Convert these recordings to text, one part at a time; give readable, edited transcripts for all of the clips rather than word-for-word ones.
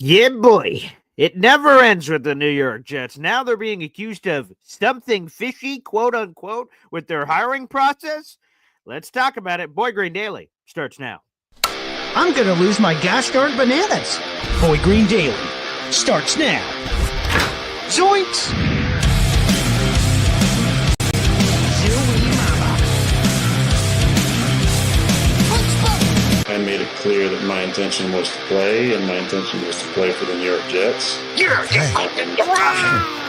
Yeah, boy. It never ends with the New York Jets. Now they're being accused of something fishy, quote unquote, with their hiring process. Let's talk about it. Boy Green Daily starts now. I'm going to lose my gosh darn bananas. Boy Green Daily starts now. Zoinks! I made it clear that my intention was to play, and my intention was to play for the New York Jets. You're fucking awesome.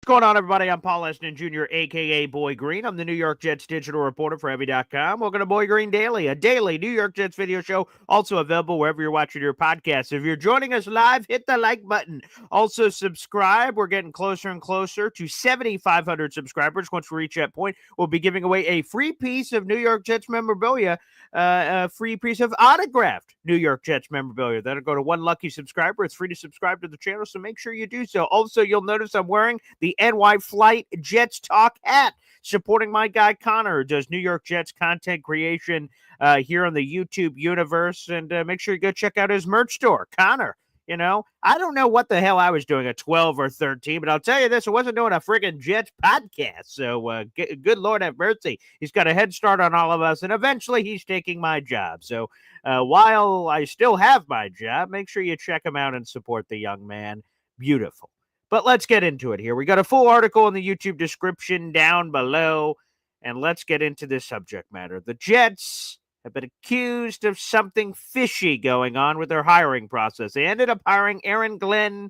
What's going on, everybody? I'm Paul Eston Jr., a.k.a. Boy Green. I'm the New York Jets digital reporter for Heavy.com. Welcome to Boy Green Daily, a daily New York Jets video show, also available wherever you're watching your podcast. If you're joining us live, hit the like button. Also, subscribe. We're getting closer and closer to 7,500 subscribers. Once we reach that point, we'll be giving away a free piece of New York Jets memorabilia, a free piece of autographed New York Jets memorabilia. That'll go to one lucky subscriber. It's free to subscribe to the channel, so make sure you do so. Also, you'll notice I'm wearing the NY Flight Jets Talk hat, supporting my guy Connor, who does New York Jets content creation here on the YouTube universe. And make sure you go check out his merch store. Connor, you know, I don't know what the hell I was doing at 12 or 13, but I'll tell you this, I wasn't doing a friggin' Jets podcast. So good Lord have mercy. He's got a head start on all of us, and eventually he's taking my job. So while I still have my job, make sure you check him out and support the young man. Beautiful. But let's get into it here. We got a full article in the YouTube description down below, and let's get into this subject matter. The Jets have been accused of something fishy going on with their hiring process. They ended up hiring Aaron Glenn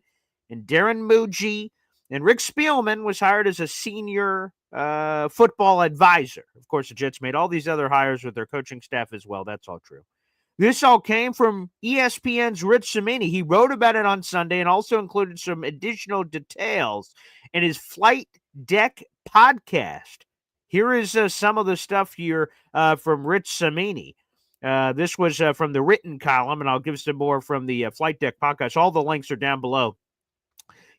and Darren Muji, and Rick Spielman was hired as a senior football advisor. Of course, the Jets made all these other hires with their coaching staff as well. That's all true. This all came from ESPN's Rich Cimini. He wrote about it on Sunday and also included some additional details in his Flight Deck podcast. Here is some of the stuff here from Rich Cimini. This was from the written column, and I'll give some more from the Flight Deck podcast. All the links are down below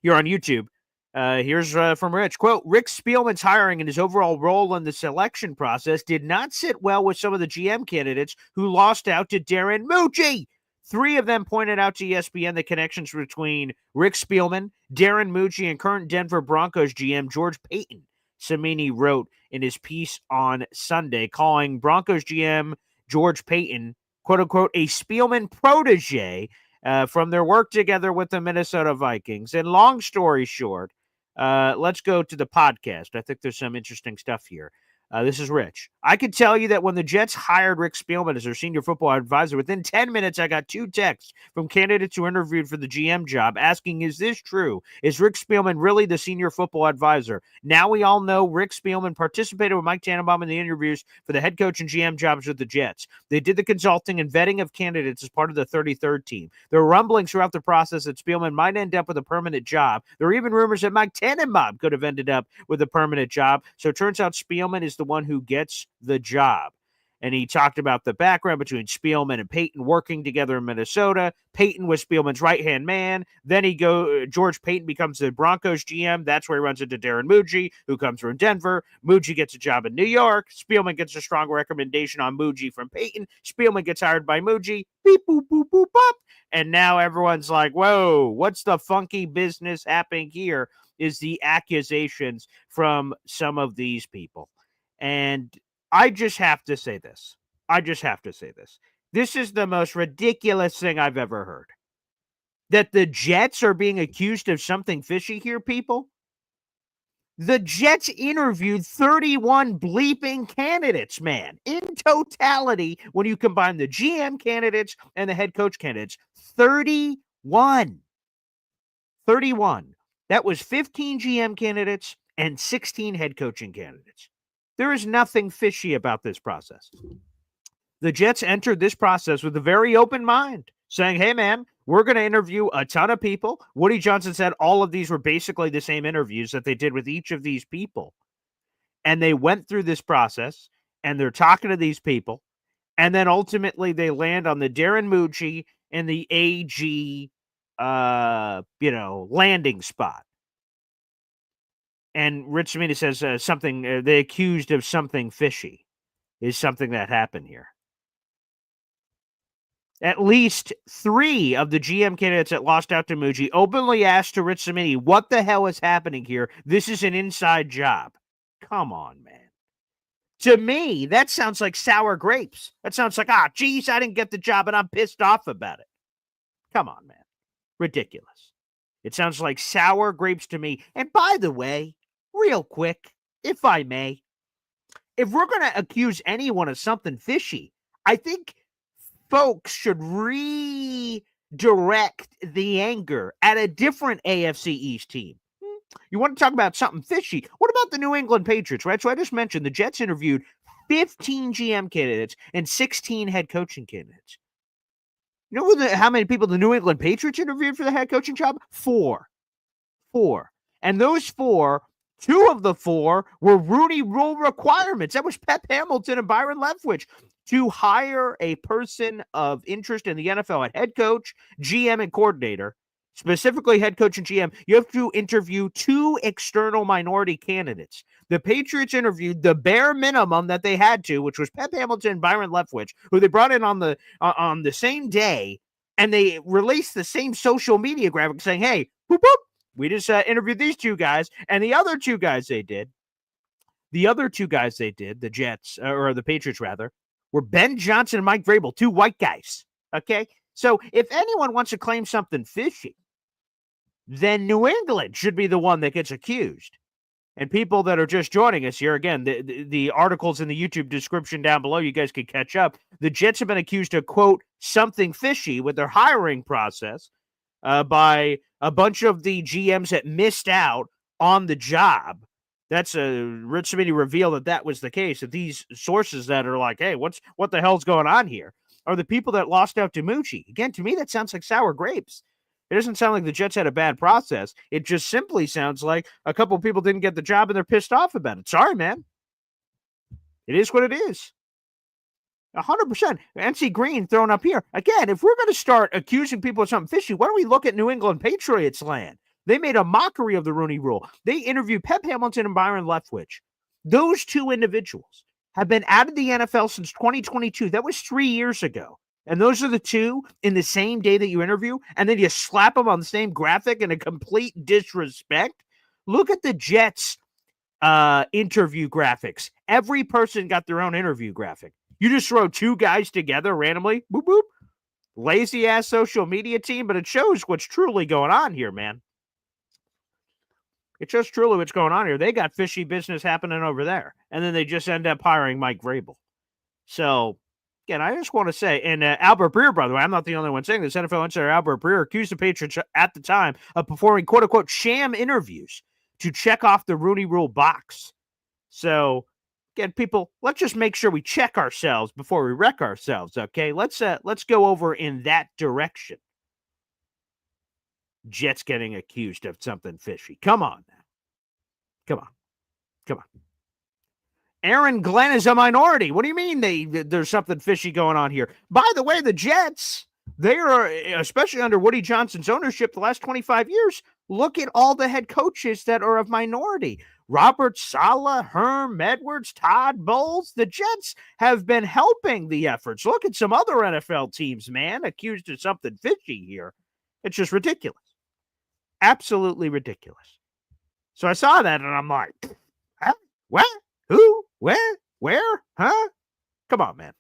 here on YouTube. Here's from Rich. Quote, Rick Spielman's hiring and his overall role in the selection process did not sit well with some of the GM candidates who lost out to Darren Muji. Three of them pointed out to ESPN the connections between Rick Spielman, Darren Muji, and current Denver Broncos GM George Paton. Cimini wrote in his piece on Sunday, calling Broncos GM George Paton, quote-unquote, a Spielman protege from their work together with the Minnesota Vikings. And long story short, let's go to the podcast. I think there's some interesting stuff here. This is Rich. I can tell you that when the Jets hired Rick Spielman as their senior football advisor, within 10 minutes, I got 2 texts from candidates who interviewed for the GM job asking, is this true? Is Rick Spielman really the senior football advisor? Now we all know Rick Spielman participated with Mike Tannenbaum in the interviews for the head coach and GM jobs with the Jets. They did the consulting and vetting of candidates as part of the 33rd team. There were rumblings throughout the process that Spielman might end up with a permanent job. There were even rumors that Mike Tannenbaum could have ended up with a permanent job. So it turns out Spielman is the one who gets the job. And he talked about the background between Spielman and Paton working together in Minnesota. Paton was Spielman's right-hand man. Then George Paton becomes the Broncos GM. That's where he runs into Darren Muji, who comes from Denver. Muji gets a job in New York. Spielman gets a strong recommendation on Muji from Paton. Spielman gets hired by Muji. Beep, boop, boop, boop, bop. And now everyone's like, whoa, what's the funky business happening here? Is the accusations from some of these people. And I just have to say this. This is the most ridiculous thing I've ever heard. That the Jets are being accused of something fishy here, people. The Jets interviewed 31 bleeping candidates, man. In totality, when you combine the GM candidates and the head coach candidates, 31. 31. That was 15 GM candidates and 16 head coaching candidates. There is nothing fishy about this process. The Jets entered this process with a very open mind, saying, hey, man, we're going to interview a ton of people. Woody Johnson said all of these were basically the same interviews that they did with each of these people. And they went through this process, and they're talking to these people, and then ultimately they land on the Darren Muji and the AG, landing spot. And Rich Samini says something, they accused of something fishy is something that happened here. At least 3 of the GM candidates that lost out to Muji openly asked to Rich Samini, what the hell is happening here? This is an inside job. Come on, man. To me, that sounds like sour grapes. That sounds like, geez, I didn't get the job and I'm pissed off about it. Come on, man. Ridiculous. It sounds like sour grapes to me. And by the way, real quick, if I may, if we're going to accuse anyone of something fishy, I think folks should redirect the anger at a different AFC East team. You want to talk about something fishy? What about the New England Patriots, right? So I just mentioned the Jets interviewed 15 GM candidates and 16 head coaching candidates. You know how many people the New England Patriots interviewed for the head coaching job? 4. And those 4, 2 of the 4 were Rooney Rule requirements. That was Pep Hamilton and Byron Leftwich. To hire a person of interest in the NFL at head coach, GM, and coordinator, specifically head coach and GM, you have to interview 2 external minority candidates. The Patriots interviewed the bare minimum that they had to, which was Pep Hamilton and Byron Leftwich, who they brought in on the same day, and they released the same social media graphic saying, hey, boop, boop, we just interviewed these 2 guys, and the other 2 guys they did, the Jets, or the Patriots rather, were Ben Johnson and Mike Vrabel, 2 white guys, okay? So if anyone wants to claim something fishy, then New England should be the one that gets accused. And people that are just joining us here, again, the articles in the YouTube description down below, you guys can catch up. The Jets have been accused of, quote, something fishy with their hiring process by a bunch of the GMs that missed out on the job. That's Rich Samini revealed that was the case. That these sources that are like, hey, what the hell's going on here, are the people that lost out to Muji. Again, to me, that sounds like sour grapes. It doesn't sound like the Jets had a bad process. It just simply sounds like a couple of people didn't get the job and they're pissed off about it. Sorry, man. It is what it is. 100%. NC Green thrown up here. Again, if we're going to start accusing people of something fishy, why don't we look at New England Patriots land? They made a mockery of the Rooney Rule. They interviewed Pep Hamilton and Byron Leftwich. Those 2 individuals have been out of the NFL since 2022. That was 3 years ago. And those are the 2 in the same day that you interview, and then you slap them on the same graphic in a complete disrespect. Look at the Jets interview graphics. Every person got their own interview graphic. You just throw 2 guys together randomly. Boop, boop. Lazy-ass social media team, but it shows what's truly going on here, man. It shows truly what's going on here. They got fishy business happening over there, and then they just end up hiring Mike Vrabel. So, again, I just want to say, and Albert Breer, by the way, I'm not the only one saying this. NFL insider Albert Breer accused the Patriots at the time of performing quote-unquote sham interviews to check off the Rooney Rule box. So, again, people, let's just make sure we check ourselves before we wreck ourselves, okay? Let's go over in that direction. Jets getting accused of something fishy. Come on now. Come on. Aaron Glenn is a minority. What do you mean there's something fishy going on here? By the way, the Jets, they are, especially under Woody Johnson's ownership the last 25 years, look at all the head coaches that are of minority. Robert Saleh, Herm Edwards, Todd Bowles. The Jets have been helping the efforts. Look at some other NFL teams, man, accused of something fishy here. It's just ridiculous. Absolutely ridiculous. So I saw that and I'm like, huh? What? Who? Where? Huh? Come on, man.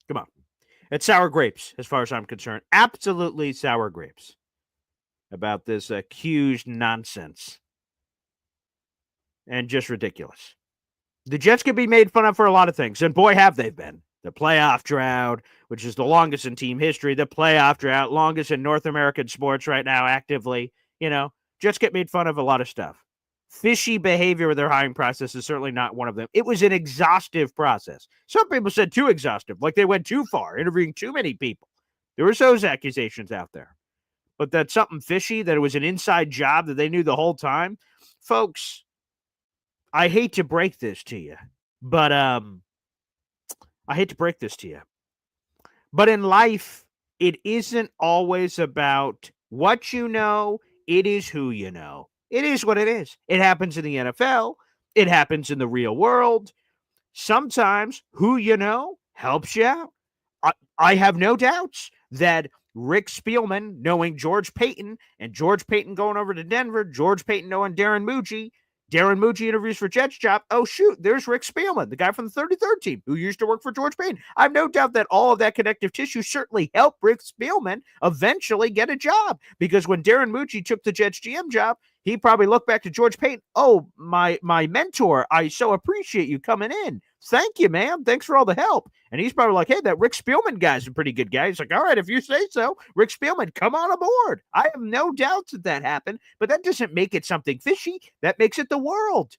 Come on. It's sour grapes, as far as I'm concerned. Absolutely sour grapes about this accused nonsense. And just ridiculous. The Jets can be made fun of for a lot of things, and boy, have they been. The playoff drought, which is the longest in team history, the playoff drought, longest in North American sports right now, actively. Jets get made fun of a lot of stuff. Fishy behavior with their hiring process is certainly not one of them. It was an exhaustive process. Some people said too exhaustive, like they went too far, interviewing too many people. There were those accusations out there. But that's something fishy, that it was an inside job that they knew the whole time. Folks, I hate to break this to you, but But in life, it isn't always about what you know. It is who you know. It is what it is. It happens in the NFL. It happens in the real world. Sometimes who you know helps you out. I have no doubts that Rick Spielman, knowing George Payton, and George Payton going over to Denver, George Payton knowing Darren Mucci interviews for Jets job. Oh, shoot, there's Rick Spielman, the guy from the 33rd team who used to work for George Payton. I have no doubt that all of that connective tissue certainly helped Rick Spielman eventually get a job, because when Darren Mucci took the Jets GM job, he probably looked back to George Payton. Oh, my mentor, I so appreciate you coming in. Thank you, man. Thanks for all the help. And he's probably like, hey, that Rick Spielman guy's a pretty good guy. He's like, all right, if you say so, Rick Spielman, come on aboard. I have no doubts that happened, but that doesn't make it something fishy. That makes it the world.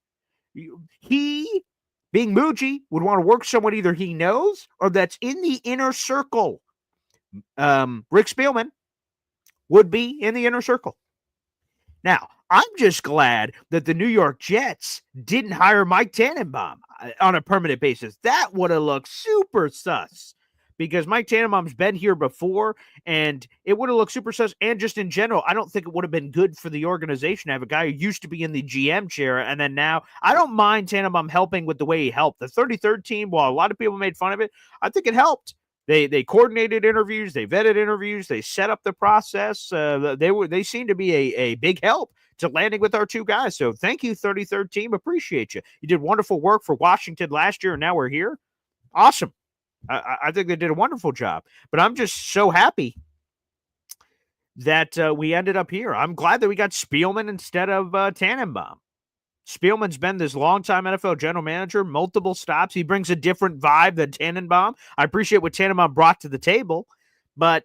He, being Muji, would want to work with someone either he knows or that's in the inner circle. Rick Spielman would be in the inner circle. Now, I'm just glad that the New York Jets didn't hire Mike Tannenbaum on a permanent basis. That would have looked super sus, because Mike Tannenbaum's been here before, and it would have looked super sus. And just in general, I don't think it would have been good for the organization to have a guy who used to be in the GM chair, and then now, I don't mind Tannenbaum helping with the way he helped. The 33rd team, while a lot of people made fun of it, I think it helped. They coordinated interviews, they vetted interviews, they set up the process. They seem to be a big help to landing with our two guys. So thank you, 33rd team. Appreciate you. You did wonderful work for Washington last year, and now we're here. Awesome. I think they did a wonderful job. But I'm just so happy that we ended up here. I'm glad that we got Spielman instead of Tannenbaum. Spielman's been this longtime NFL general manager, multiple stops. He brings a different vibe than Tannenbaum. I appreciate what Tannenbaum brought to the table, but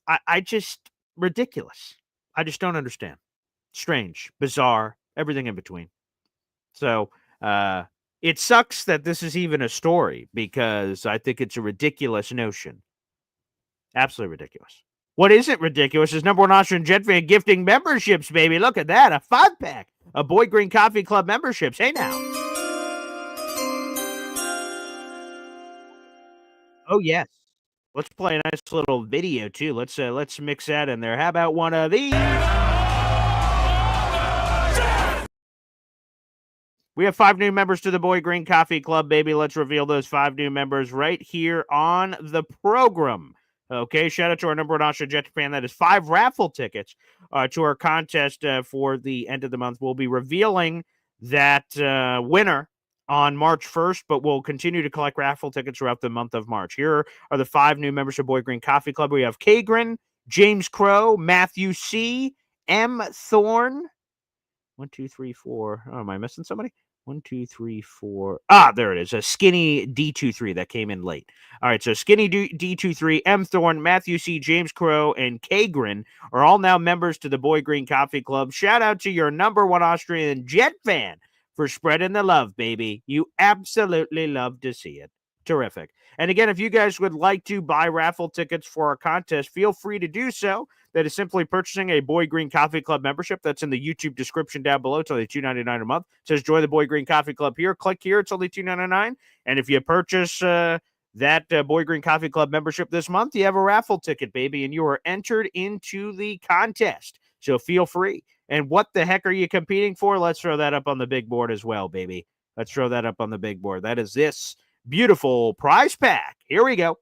I just, ridiculous. I just don't understand. Strange, bizarre, everything in between. So it sucks that this is even a story, because I think it's a ridiculous notion. Absolutely ridiculous. What isn't ridiculous is number one Austrian Jet fan gifting memberships, baby. Look at that, a 5-pack of Boy Green Coffee Club memberships. Hey now. Oh yes. Let's play a nice little video too. Let's mix that in there. How about one of these? We have 5 new members to the Boy Green Coffee Club, baby. Let's reveal those 5 new members right here on the program. Okay, shout out to our number one Austrian Jet fan. That is 5 raffle tickets to our contest for the end of the month. We'll be revealing that winner on March 1st, but we'll continue to collect raffle tickets throughout the month of March. Here are the 5 new members of Boy Green Coffee Club. We have Kagrin, James Crow, Matthew C., M. Thorne. 1, 2, 3, 4. Oh, am I missing somebody? 1, 2, 3, 4. Ah, there it is. A Skinny D23 that came in late. All right, so Skinny D23, M. Thorne, Matthew C., James Crow, and Kagrin are all now members to the Boy Green Coffee Club. Shout out to your number one Austrian Jet fan for spreading the love, baby. You absolutely love to see it. Terrific. And again, if you guys would like to buy raffle tickets for our contest, feel free to do so. That is simply purchasing a Boy Green Coffee Club membership. That's in the YouTube description down below. It's only $2.99 a month. It says join the Boy Green Coffee Club here. Click here. It's only $2.99. And if you purchase that Boy Green Coffee Club membership this month, you have a raffle ticket, baby, and you are entered into the contest. So feel free. And what the heck are you competing for? Let's throw that up on the big board as well, baby. Let's throw that up on the big board. That is this beautiful prize pack. Here we go.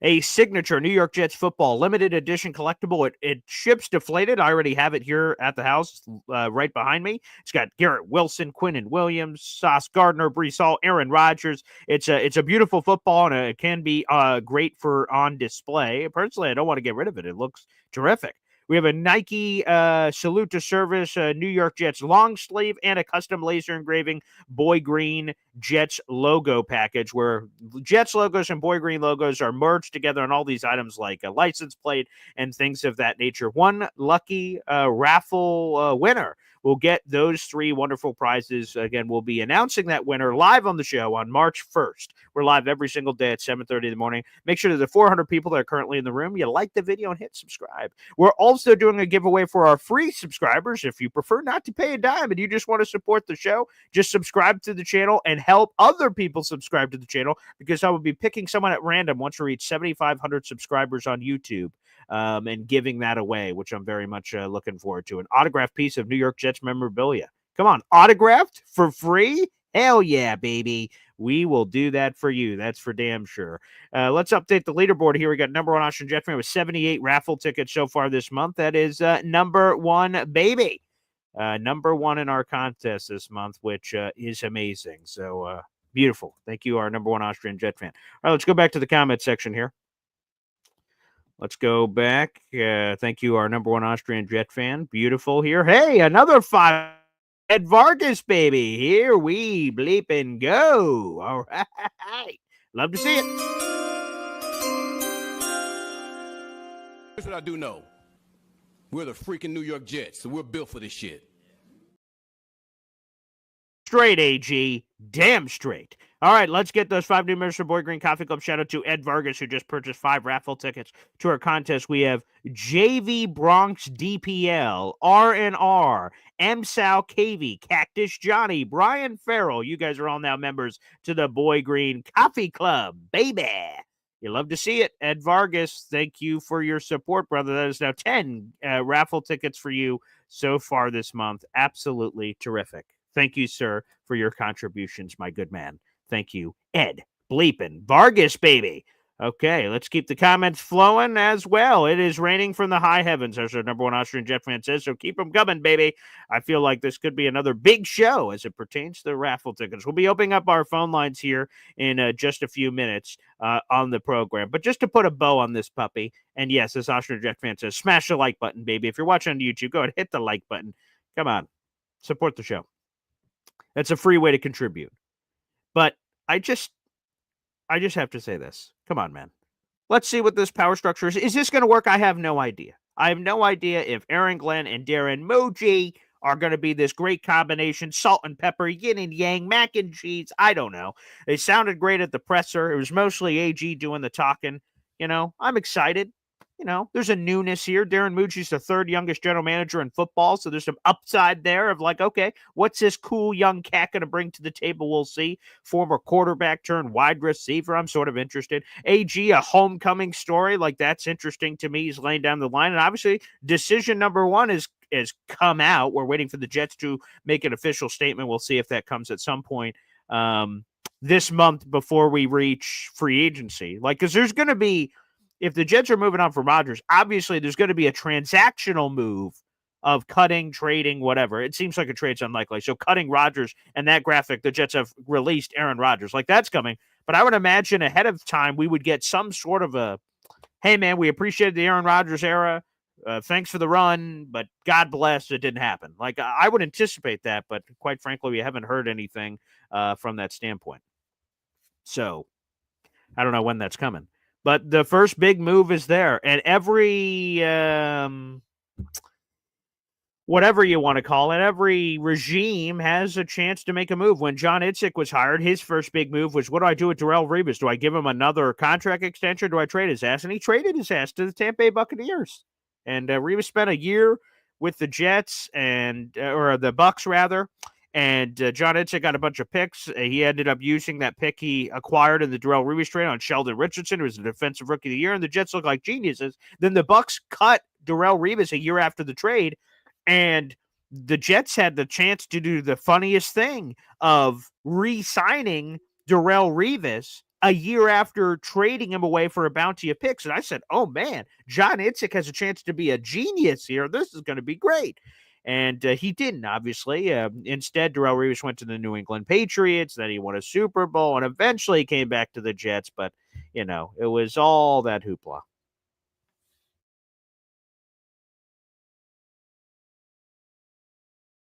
A signature New York Jets football limited edition collectible. It ships deflated. I already have it here at the house right behind me. It's got Garrett Wilson, Quinnen Williams, Sauce Gardner, Brees Hall, Aaron Rodgers. It's a beautiful football, and it can be great for on display. Personally, I don't want to get rid of it. It looks terrific. We have a Nike Salute to Service New York Jets long sleeve and a custom laser engraving Boy Green Jets logo package, where Jets logos and Boy Green logos are merged together on all these items like a license plate and things of that nature. One lucky raffle winner will get those 3 wonderful prizes. Again, we'll be announcing that winner live on the show on March 1st. We're live every single day at 7:30 in the morning. Make sure that the 400 people that are currently in the room, you like the video and hit subscribe. We're also doing a giveaway for our free subscribers. If you prefer not to pay a dime and you just want to support the show, just subscribe to the channel and help other people subscribe to the channel, because I will be picking someone at random once we reach 7,500 subscribers on YouTube. And giving that away, which I'm very much looking forward to. An autographed piece of New York Jets Jets memorabilia. Come on, autographed for free? Hell yeah, baby. We will do that for you. That's for damn sure. Let's update the leaderboard here. We got number one Austrian Jet fan with 78 raffle tickets so far this month. That is number one, baby. Number one in our contest this month, which is amazing. So beautiful. Thank you, our number one Austrian Jet fan. All right, let's go back to the comment section here. Let's go back. Thank you, our number one Austrian Jet fan. Beautiful here. Hey, another 5. Ed Vargas, baby. Here we bleep and go. All right. Love to see it. Here's what I do know. We're the freaking New York Jets, so we're built for this shit. Straight, AG. Damn straight. All right, let's get those 5 new members for Boy Green Coffee Club. Shout out to Ed Vargas, who just purchased 5 raffle tickets to our contest. We have JV Bronx DPL, R&R, M. Sal KV, Cactus Johnny, Brian Farrell. You guys are all now members to the Boy Green Coffee Club, baby. You love to see it. Ed Vargas, thank you for your support, brother. That is now 10 raffle tickets for you so far this month. Absolutely terrific. Thank you, sir, for your contributions, my good man. Thank you, Ed Bleepin Vargas, baby. Okay, let's keep the comments flowing as well. It is raining from the high heavens, as our number one Austrian Jet fan says, so keep them coming, baby. I feel like this could be another big show as it pertains to the raffle tickets. We'll be opening up our phone lines here in just a few minutes on the program. But just to put a bow on this puppy, and yes, as Austrian Jet fan says, smash the like button, baby. If you're watching on YouTube, go ahead, hit the like button. Come on, support the show. That's a free way to contribute. But I just have to say this. Come on, man. Let's see what this power structure is. Is this going to work? I have no idea. I have no idea if Aaron Glenn and Darren Moji are going to be this great combination, salt and pepper, yin and yang, mac and cheese. I don't know. They sounded great at the presser. It was mostly AG doing the talking. You know, I'm excited. You know, there's a newness here. Darren Mucci's the 3rd youngest general manager in football, so there's some upside there of like, okay, what's this cool young cat going to bring to the table? We'll see. Former quarterback turned wide receiver. I'm sort of interested. AG, a homecoming story. Like, that's interesting to me. He's laying down the line. And obviously, decision number 1 is come out. We're waiting for the Jets to make an official statement. We'll see if that comes at some point this month before we reach free agency. Like, because there's going to be, if the Jets are moving on from Rodgers, obviously there's going to be a transactional move of cutting, trading, whatever. It seems like a trade's unlikely. So cutting Rodgers, and that graphic, the Jets have released Aaron Rodgers. Like, that's coming. But I would imagine ahead of time we would get some sort of a, hey, man, we appreciated the Aaron Rodgers era. Thanks for the run, but God bless, it didn't happen. Like, I would anticipate that, but quite frankly, we haven't heard anything from that standpoint. So I don't know when that's coming. But the first big move is there. And every, whatever you want to call it, every regime has a chance to make a move. When John Idzik was hired, his first big move was, what do I do with Darrelle Revis? Do I give him another contract extension? Or do I trade his ass? And he traded his ass to the Tampa Bay Buccaneers. And Revis spent a year with the Jets or the Bucs rather. And John Idzik got a bunch of picks. He ended up using that pick he acquired in the Darrelle Revis trade on Sheldon Richardson, who was the defensive rookie of the year, and the Jets look like geniuses. Then the Bucs cut Darrelle Revis a year after the trade, and the Jets had the chance to do the funniest thing of re-signing Darrelle Revis a year after trading him away for a bounty of picks. And I said, oh, man, John Idzik has a chance to be a genius here. This is going to be great. And he didn't, obviously. Instead, Darrelle Revis went to the New England Patriots. Then he won a Super Bowl and eventually came back to the Jets. But, you know, it was all that hoopla.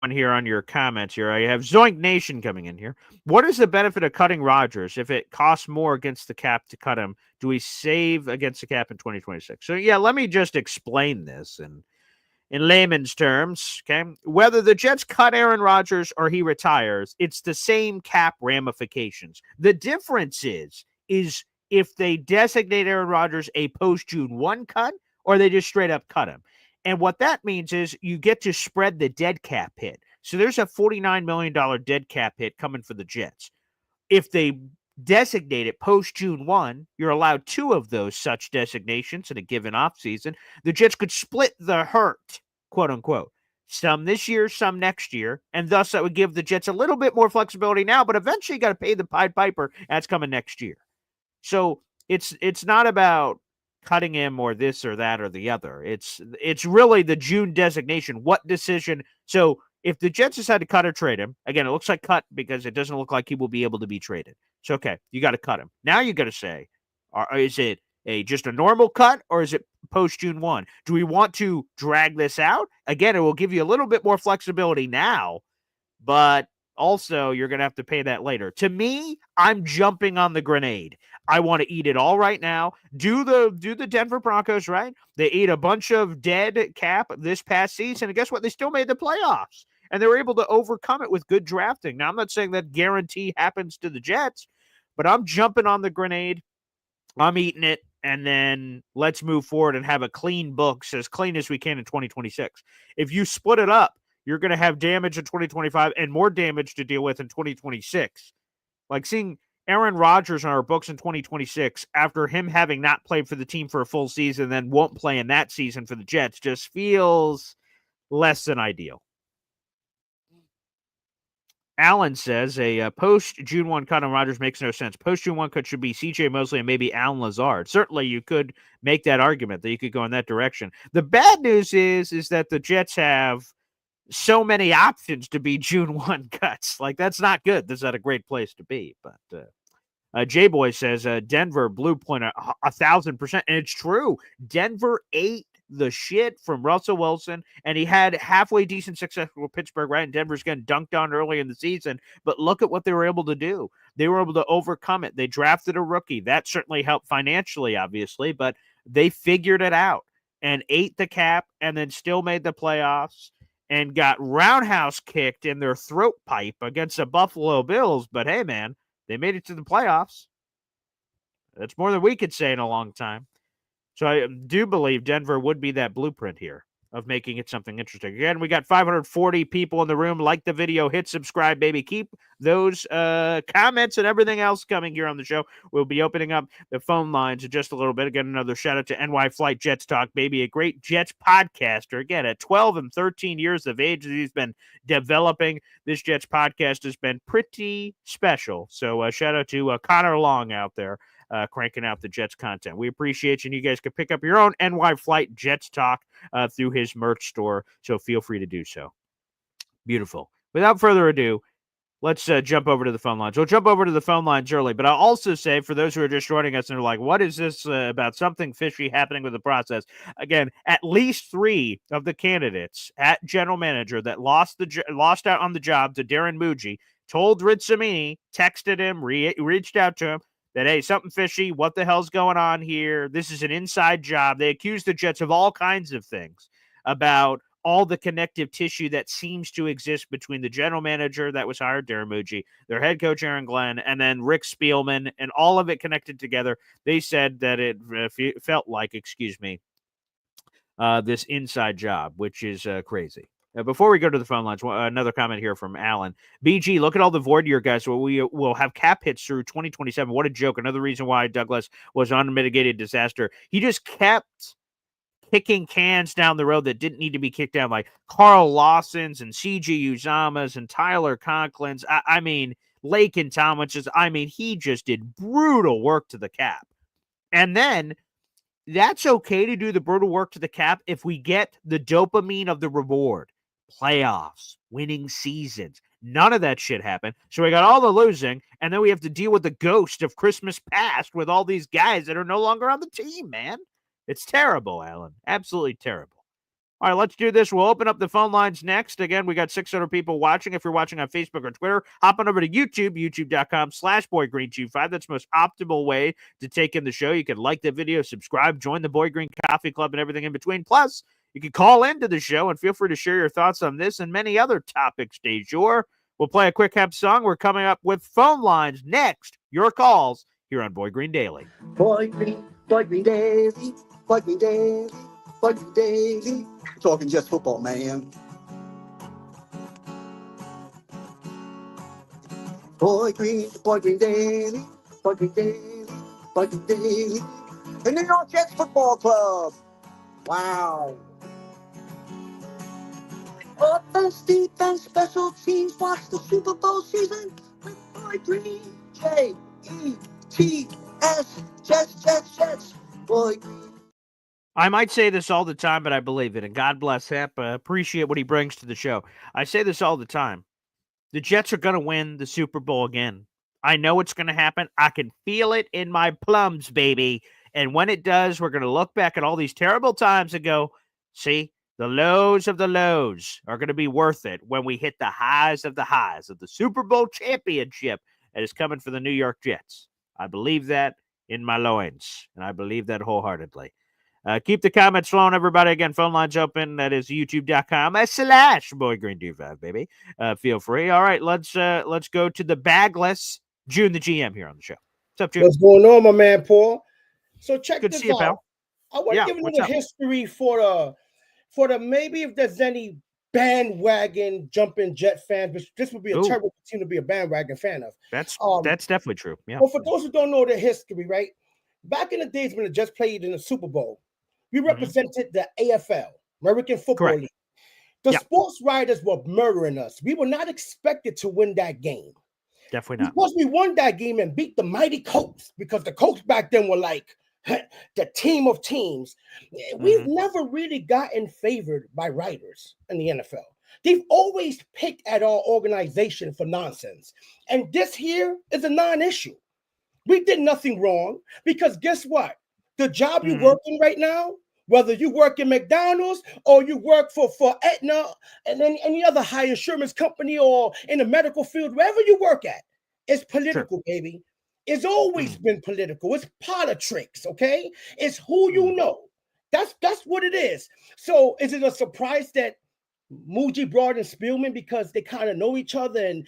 Here on your comments here. I have Zoink Nation coming in here. What is the benefit of cutting Rodgers? If it costs more against the cap to cut him, do we save against the cap in 2026? So, yeah, let me just explain this in layman's terms, okay? Whether the Jets cut Aaron Rodgers or he retires, it's the same cap ramifications. The difference is if they designate Aaron Rodgers a post-June 1 cut or they just straight up cut him. And what that means is you get to spread the dead cap hit. So there's a $49 million dead cap hit coming for the Jets. If they designate it post-June 1, you're allowed 2 of those such designations in a given offseason. The Jets could split the hurt, quote unquote. some this year, some next year, and thus that would give the Jets a little bit more flexibility now, but eventually you got to pay the Pied Piper. That's coming next year. So it's not about cutting him or this or that or the other. It's really the June designation. What decision? So if the Jets decide to cut or trade him, again, it looks like cut because it doesn't look like he will be able to be traded. So okay, you got to cut him. Now you got to say, is it just a normal cut or is it post June 1? Do we want to drag this out? Again, it will give you a little bit more flexibility now, but also you're going to have to pay that later. To me, I'm jumping on the grenade. I want to eat it all right now. Do the Denver Broncos, right? They ate a bunch of dead cap this past season, and guess what? They still made the playoffs, and they were able to overcome it with good drafting. Now, I'm not saying that guarantee happens to the Jets, but I'm jumping on the grenade. I'm eating it, and then let's move forward and have a clean books, as clean as we can in 2026. If you split it up, you're going to have damage in 2025 and more damage to deal with in 2026. Like seeing Aaron Rodgers on our books in 2026 after him having not played for the team for a full season, then won't play in that season for the Jets, just feels less than ideal. Allen says a post-June 1 cut on Rodgers makes no sense. Post-June 1 cut should be C.J. Mosley and maybe Allen Lazard. Certainly, you could make that argument that you could go in that direction. The bad news is that the Jets have so many options to be June 1 cuts. Like, that's not good. That's not a great place to be. But J-Boy says Denver blue point 1,000%. And it's true. Denver ate the shit from Russell Wilson, and he had halfway decent success with Pittsburgh, right? And Denver's getting dunked on early in the season. But look at what they were able to do. They were able to overcome it. They drafted a rookie. That certainly helped financially, obviously, but they figured it out and ate the cap and then still made the playoffs and got roundhouse kicked in their throat pipe against the Buffalo Bills. But hey, man, they made it to the playoffs. That's more than we could say in a long time. So I do believe Denver would be that blueprint here of making it something interesting. Again, we got 540 people in the room. Like the video, hit subscribe, baby. Keep those comments and everything else coming here on the show. We'll be opening up the phone lines in just a little bit. Again, another shout out to NY Flight Jets Talk, baby, a great Jets podcaster. Again, at 12 and 13 years of age, he's been developing. This Jets podcast has been pretty special. So shout out to Connor Long out there. Cranking out the Jets content. We appreciate you, and you guys can pick up your own NY Flight Jets Talk through his merch store, so feel free to do so. Beautiful. Without further ado, let's jump over to the phone lines. We'll jump over to the phone lines early, but I'll also say, for those who are just joining us and are like, what is this about something fishy happening with the process? Again, at least 3 of the candidates at general manager that lost out on the job to Darren Muji told Ritsamini, texted him, reached out to him, that, hey, something fishy, what the hell's going on here? This is an inside job. They accused the Jets of all kinds of things about all the connective tissue that seems to exist between the general manager that was hired, Darren Muji, their head coach, Aaron Glenn, and then Rick Spielman, and all of it connected together. They said that it felt like, this inside job, which is crazy. Before we go to the phone lines, another comment here from Alan. BG, look at all the void year guys. Well, we will have cap hits through 2027. What a joke. Another reason why Douglas was an unmitigated disaster. He just kept kicking cans down the road that didn't need to be kicked down, like Carl Lawson's and CG Uzama's and Tyler Conklin's. I mean, Lake and Tomlinson's. I mean, he just did brutal work to the cap. And then that's okay to do the brutal work to the cap if we get the dopamine of the reward. Playoffs, winning seasons. None of that shit happened. So we got all the losing, and then we have to deal with the ghost of Christmas past with all these guys that are no longer on the team, man. It's terrible, Alan. Absolutely terrible. All right, let's do this. We'll open up the phone lines next. Again, we got 600 people watching. If you're watching on Facebook or Twitter, hop on over to YouTube, youtube.com/BoyGreen25. That's the most optimal way to take in the show. You can like the video, subscribe, join the Boy Green Coffee Club, and everything in between. Plus, you can call into the show and feel free to share your thoughts on this and many other topics du jour. We'll play a quick hep song. We're coming up with phone lines next. Your calls here on Boy Green Daily. Boy Green Daily, Boy Green Daily, Boy Green Daily. Talking just football, man. Boy Green Daily, Boy Green Daily, Boy Green Daily. The New York Jets Football Club. Wow. Offense, defense, special teams. Watch the Super Bowl season with Boy Green. Jets, Jets. Boy Green. I might say this all the time, but I believe it. And God bless Hep. Appreciate what he brings to the show. I say this all the time. The Jets are going to win the Super Bowl again. I know it's going to happen. I can feel it in my plums, baby. And when it does, we're going to look back at all these terrible times and go, see, the lows of the lows are going to be worth it when we hit the highs of the Super Bowl championship that is coming for the New York Jets. I believe that in my loins, and I believe that wholeheartedly. Keep the comments flowing, everybody. Again, phone lines open. That is youtube.com/BoyGreen25, baby. Feel free. All right, let's go to the bagless June, the GM, here on the show. What's up, June? What's going on, my man, Paul? So check Good to this see you, out. pal. I want to give a little history for the maybe if there's any bandwagon jumping Jet fans, but this would be a terrible team to be a bandwagon fan of. That's definitely true. Yeah. Well, for those who don't know the history, right? Back in the days when the Jets played in the Super Bowl, we represented the AFL, American Football League. The sports writers were murdering us. We were not expected to win that game. Definitely not. Because we won that game and beat the mighty Colts, because the Colts back then were like the team of teams. We've never really gotten favored by writers in the NFL. They've always picked at our organization for nonsense. And this here is a non-issue. We did nothing wrong, because guess what? The job you work in right now, whether you work in McDonald's or you work for Aetna and then any other high insurance company or in the medical field, wherever you work at, it's political, baby. It's always been political. It's politics, okay? It's who you know. That's what it is. So is it a surprise that Muji brought in Spielman because they kind of know each other? And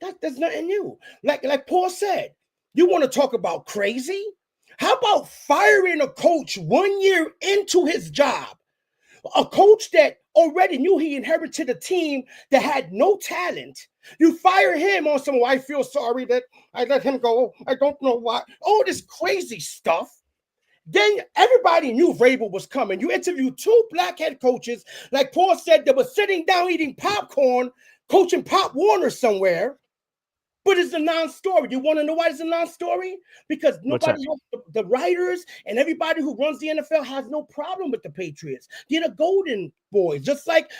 that's nothing new. Like Paul said, you want to talk about crazy? How about firing a coach 1 year into his job? A coach that already knew he inherited a team that had no talent. You fire him on some, I feel sorry that I let him go. I don't know why. All this crazy stuff. Then everybody knew Vrabel was coming. You interviewed two black head coaches, like Paul said, that were sitting down eating popcorn, coaching Pop Warner somewhere. But it's a non-story. You want to know why it's a non-story? Because nobody else, the writers and everybody who runs the NFL has no problem with the Patriots. They're the golden boys, just like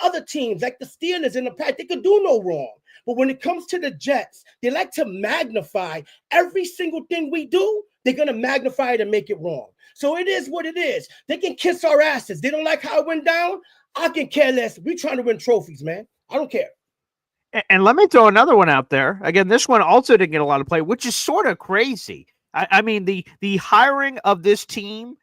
other teams, like the Steelers in the past. They could do no wrong. But when it comes to the Jets, they like to magnify every single thing we do. They're going to magnify it and make it wrong. So it is what it is. They can kiss our asses. They don't like how it went down. I can care less. We're trying to win trophies, man. I don't care. And let me throw another one out there. Again, this one also didn't get a lot of play, which is sort of crazy. I mean, the hiring of this team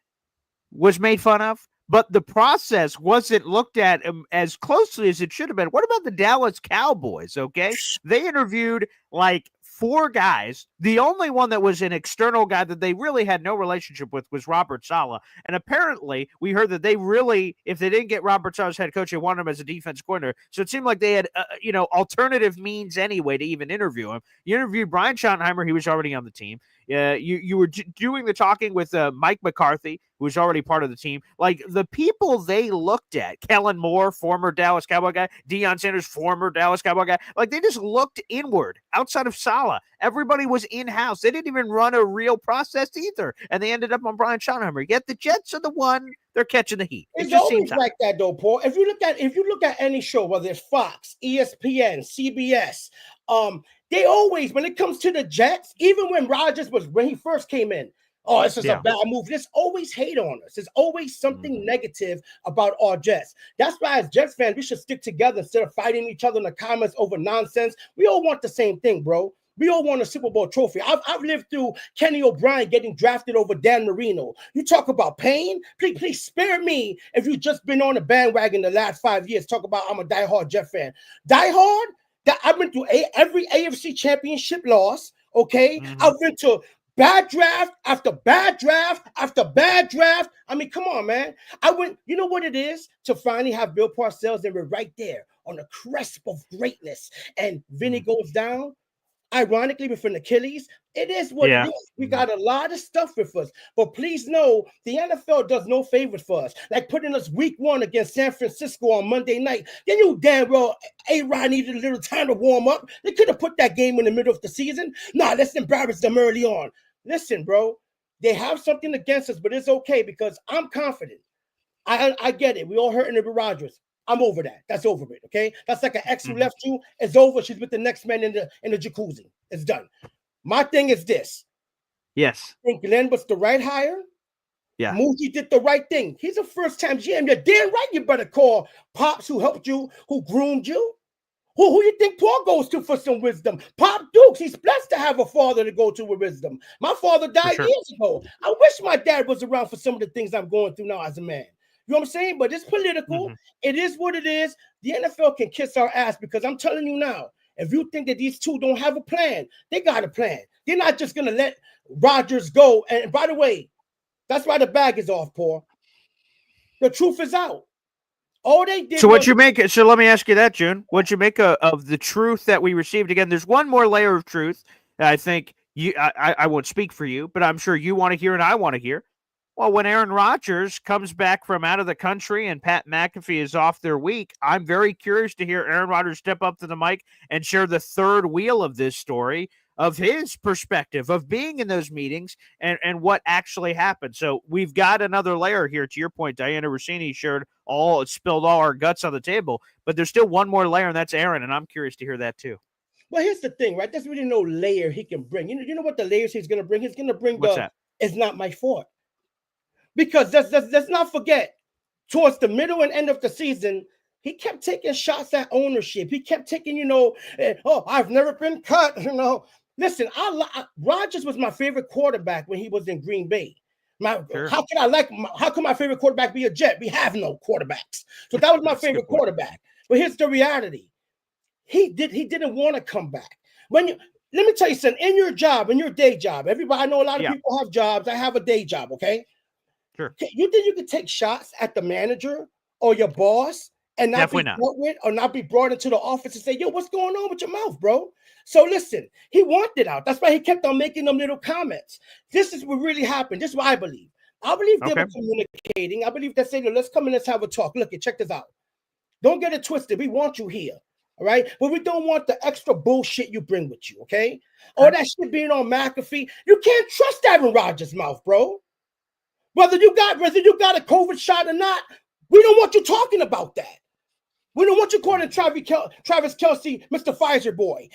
was made fun of, but the process wasn't looked at as closely as it should have been. What about the Dallas Cowboys? Okay, they interviewed like 4 guys. The only one that was an external guy that they really had no relationship with was Robert Saleh. And apparently, we heard that they really, if they didn't get Robert Saleh as head coach, they wanted him as a defense coordinator. So it seemed like they had, alternative means anyway to even interview him. You interviewed Brian Schottenheimer. He was already on the team. You were doing the talking with Mike McCarthy, who was already part of the team. Like, the people they looked at, Kellen Moore, former Dallas Cowboy guy, Deion Sanders, former Dallas Cowboy guy, like, they just looked inward outside of Saleh. Everybody was in-house. They didn't even run a real process either, and they ended up on Brian Schottenheimer. Yet the Jets are the one they're catching the heat. It's always like that, though, Paul. If you look at any show, whether it's Fox, ESPN, CBS, they always, when it comes to the Jets, even when Rodgers when he first came in, this is a bad move. There's always hate on us. There's always something negative about our Jets. That's why, as Jets fans, we should stick together instead of fighting each other in the comments over nonsense. We all want the same thing, bro. We all want a Super Bowl trophy. I've lived through Kenny O'Brien getting drafted over Dan Marino. You talk about pain? Please spare me if you've just been on the bandwagon the last 5 years. Talk about I'm a diehard Jet fan. Diehard? That I've been through every AFC championship loss, okay? I've been to bad draft after bad draft after bad draft. I mean, come on, man. You know what it is to finally have Bill Parcells, and we're right there on the cusp of greatness, and Vinny goes down. Ironically, with an Achilles, it is what it is. We got a lot of stuff with us. But please know, the NFL does no favors for us. Like putting us week 1 against San Francisco on Monday night. Then you damn well, A-Rod needed a little time to warm up. They could have put that game in the middle of the season. Nah, let's embarrass them early on. Listen, bro, they have something against us, but it's okay because I'm confident. I get it. We all hurting over Rodgers. I'm over that. That's over it. Okay. That's like an ex who left you. It's over. She's with the next man in the jacuzzi. It's done. My thing is this. Yes. I think Glenn was the right hire. Yeah. Moody did the right thing. He's a first-time GM. You're damn right. You better call Pops, who helped you, who groomed you. Who you think Paul goes to for some wisdom? Pop Dukes. He's blessed to have a father to go to with wisdom. My father died years ago. I wish my dad was around for some of the things I'm going through now as a man. You know what I'm saying? But it's political. It is what it is. The NFL can kiss our ass because I'm telling you now, if you think that these two don't have a plan, they got a plan. They're not just going to let Rodgers go. And by the way, that's why the bag is off, Paul. The truth is out. All they did. So what you make? So let me ask you that, June. What you make of the truth that we received? Again, there's one more layer of truth. I think I won't speak for you, but I'm sure you want to hear and I want to hear. Well, when Aaron Rodgers comes back from out of the country and Pat McAfee is off their week, I'm very curious to hear Aaron Rodgers step up to the mic and share the third wheel of this story, of his perspective of being in those meetings and what actually happened. So we've got another layer here. To your point, Diana Rossini spilled all our guts on the table, but there's still one more layer, and that's Aaron, and I'm curious to hear that too. Well, here's the thing, right? There's really no layer he can bring. You know what the layers he's going to bring? He's going to bring it's not my fault. Because let's not forget, towards the middle and end of the season, he kept taking shots at ownership. He kept taking, I've never been cut. Listen, Rodgers was my favorite quarterback when he was in Green Bay. How could my favorite quarterback be a Jet? We have no quarterbacks. So that was my favorite quarterback. But here's the reality. He didn't want to come back. Let me tell you something, in your job, in your day job, everybody, I know a lot of people have jobs. I have a day job, okay? Sure. You think you could take shots at the manager or your boss and not be brought into the office and say, yo, what's going on with your mouth, bro? So listen, he wanted out. That's why he kept on making them little comments. This is what really happened. This is what I believe. I believe they were communicating. I believe they said, let's come in, let's have a talk. Look, check this out. Don't get it twisted. We want you here. All right. But we don't want the extra bullshit you bring with you. Okay. All that shit being on McAfee. You can't trust Aaron Rodgers' mouth, bro. Whether you got a COVID shot or not, we don't want you talking about that. We don't want you calling Travis Kelce Mr. Pfizer boy.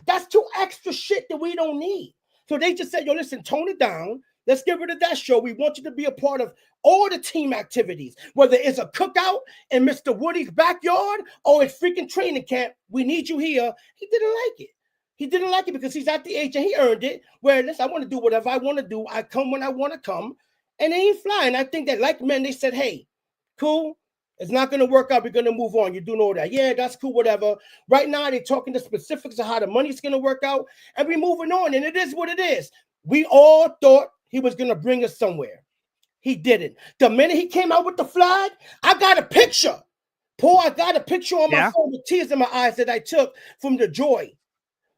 That's too extra shit that we don't need. So they just said, yo, listen, tone it down. Let's get rid of that show. We want you to be a part of all the team activities, whether it's a cookout in Mr. Woody's backyard or it's freaking training camp. We need you here. He didn't like it. He didn't like it because he's at the age and he earned it. Where I want to do whatever I want to do. I come when I want to come. And they ain't flying. I think that like men, they said, hey, cool. It's not going to work out. We're going to move on. You do know that. Yeah, that's cool, whatever. Right now, they're talking the specifics of how the money's going to work out. And we're moving on. And it is what it is. We all thought he was going to bring us somewhere. He didn't. The minute he came out with the flag, I got a picture. Paul, I got a picture on my phone with tears in my eyes that I took from the joy.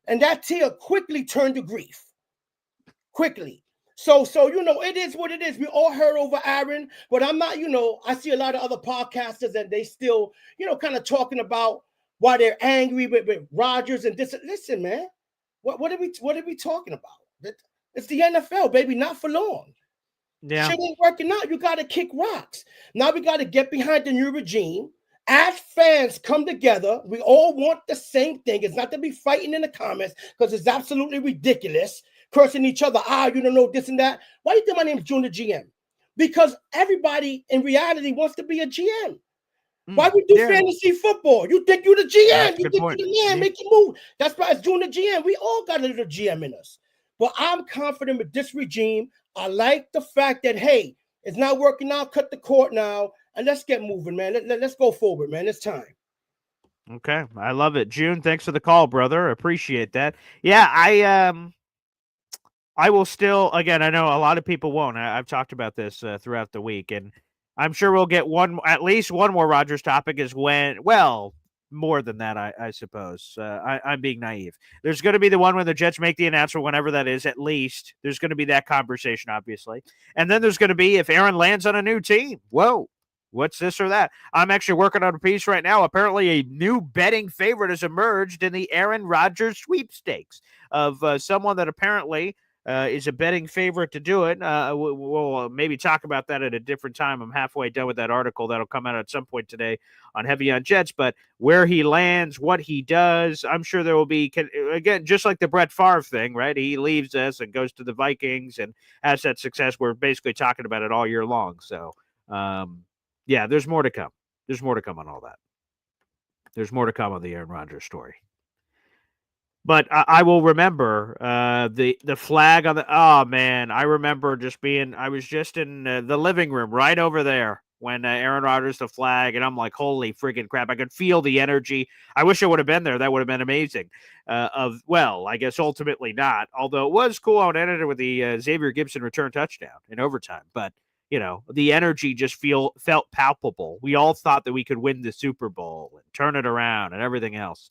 And that tear quickly turned to grief. Quickly. So, it is what it is. We all heard over Aaron, but I'm not, I see a lot of other podcasters and they still, kind of talking about why they're angry with Rodgers and this. Listen, man, what are we talking about? It's the NFL, baby, not for long. Yeah. Shit ain't working out. You got to kick rocks. Now we got to get behind the new regime. As fans come together, we all want the same thing. It's not to be fighting in the comments because it's absolutely ridiculous. Cursing each other, you don't know this and that. Why do you think my name is June the GM? Because everybody in reality wants to be a GM. Why we do fantasy football? You think you're the GM. You think you're the man, make you move. That's why it's June the GM. We all got a little GM in us. But I'm confident with this regime. I like the fact that, hey, it's not working out. Cut the cord now. And let's get moving, man. Let's go forward, man. It's time. Okay. I love it. June, thanks for the call, brother. Appreciate that. Yeah, I will still, again, I know a lot of people won't. I've talked about this throughout the week, and I'm sure we'll get at least one more Rodgers topic is when, more than that, I suppose. I'm being naive. There's going to be the one when the Jets make the announcement, whenever that is, at least. There's going to be that conversation, obviously. And then there's going to be if Aaron lands on a new team. Whoa, what's this or that? I'm actually working on a piece right now. Apparently, a new betting favorite has emerged in the Aaron Rodgers sweepstakes of someone that apparently is a betting favorite to do it. We'll maybe talk about that at a different time. I'm halfway done with that article. That'll come out at some point today on Heavy on Jets. But where he lands, what he does, I'm sure there will be, again, just like the Brett Favre thing, right? He leaves us and goes to the Vikings and has that success. We're basically talking about it all year long. So, yeah, there's more to come. There's more to come on all that. There's more to come on the Aaron Rodgers story. But I will remember the flag on the. Oh man, I remember I was just in the living room right over there when Aaron Rodgers the flag, and I'm like, holy freaking crap! I could feel the energy. I wish I would have been there. That would have been amazing. I guess ultimately not. Although it was cool. I would end it with the Xavier Gibson return touchdown in overtime. But the energy just felt palpable. We all thought that we could win the Super Bowl and turn it around and everything else.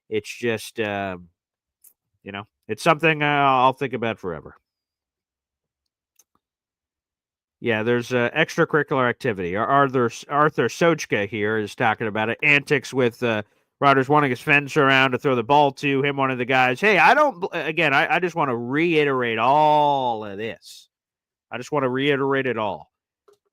It's just, it's something I'll think about forever. Yeah, there's extracurricular activity. Arthur Sochka here is talking about it. Antics with Rodgers wanting his fence around to throw the ball to him. One of the guys. Hey, I just want to reiterate all of this. I just want to reiterate it all.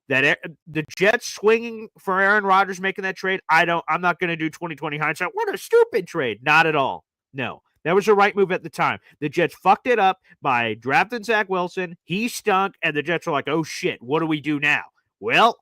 That the Jets swinging for Aaron Rodgers making that trade, I'm not going to do 2020 hindsight. What a stupid trade. Not at all. No, that was the right move at the time. The Jets fucked it up by drafting Zach Wilson. He stunk, and the Jets were like, oh, shit, what do we do now? Well,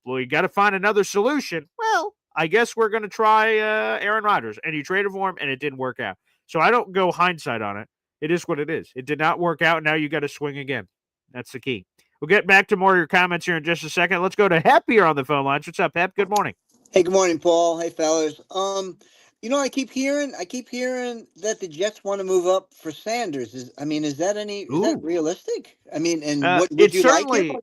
we got to find another solution. Well, I guess we're going to try Aaron Rodgers. And you traded for him, and it didn't work out. So I don't go hindsight on it. It is what it is. It did not work out. Now you got to swing again. That's the key. We'll get back to more of your comments here in just a second. Let's go to Hep here on the phone lines. What's up, Hep? Good morning. Hey, good morning, Paul. Hey, fellas. I keep hearing that the Jets want to move up for Sanders. Is that realistic? Would you like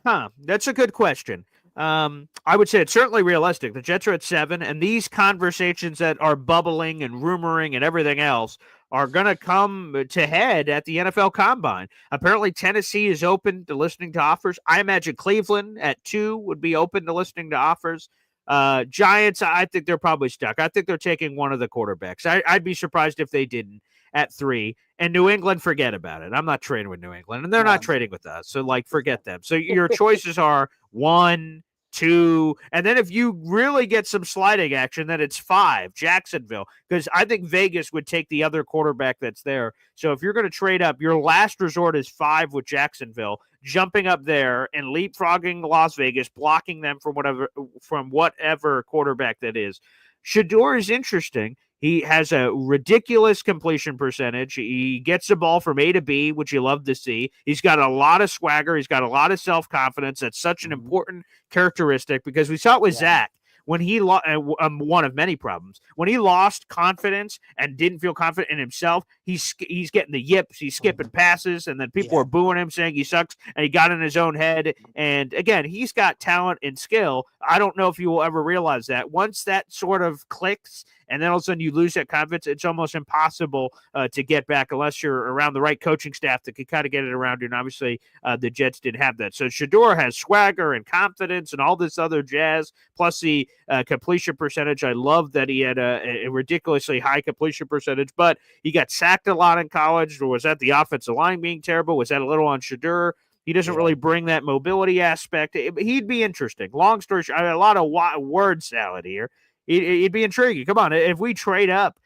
it? That's a good question. I would say it's certainly realistic. The Jets are at 7, and these conversations that are bubbling and rumoring and everything else are going to come to head at the NFL Combine. Apparently, Tennessee is open to listening to offers. I imagine Cleveland at 2 would be open to listening to offers. Giants, I think they're probably stuck. I think they're taking one of the quarterbacks. I'd be surprised if they didn't at 3. And New England, forget about it. I'm not trading with New England, and they're not trading with us. So, forget them. So your choices are 1, 2, and then if you really get some sliding action, then it's 5, Jacksonville, because I think Vegas would take the other quarterback that's there. So if you're going to trade up, your last resort is 5 with Jacksonville, jumping up there and leapfrogging Las Vegas, blocking them from whatever quarterback that is. Shedeur is interesting. He has a ridiculous completion percentage. He gets the ball from A to B, which you love to see. He's got a lot of swagger. He's got a lot of self-confidence. That's such an important characteristic because we saw it with Zach when he lost one of many problems. When he lost confidence and didn't feel confident in himself, he's getting the yips. He's skipping passes, and then people are booing him, saying he sucks, and he got in his own head. And again, he's got talent and skill. I don't know if you will ever realize that. Once that sort of clicks, and then all of a sudden you lose that confidence, it's almost impossible to get back unless you're around the right coaching staff that can kind of get it around you. And obviously the Jets didn't have that. So Shedeur has swagger and confidence and all this other jazz, plus the completion percentage. I love that he had a ridiculously high completion percentage, but he got sacked a lot in college. Or was that the offensive line being terrible? Was that a little on Shedeur? He doesn't really bring that mobility aspect. He'd be interesting. Long story short, a lot of word salad here. It'd be intriguing. Come on, if we trade up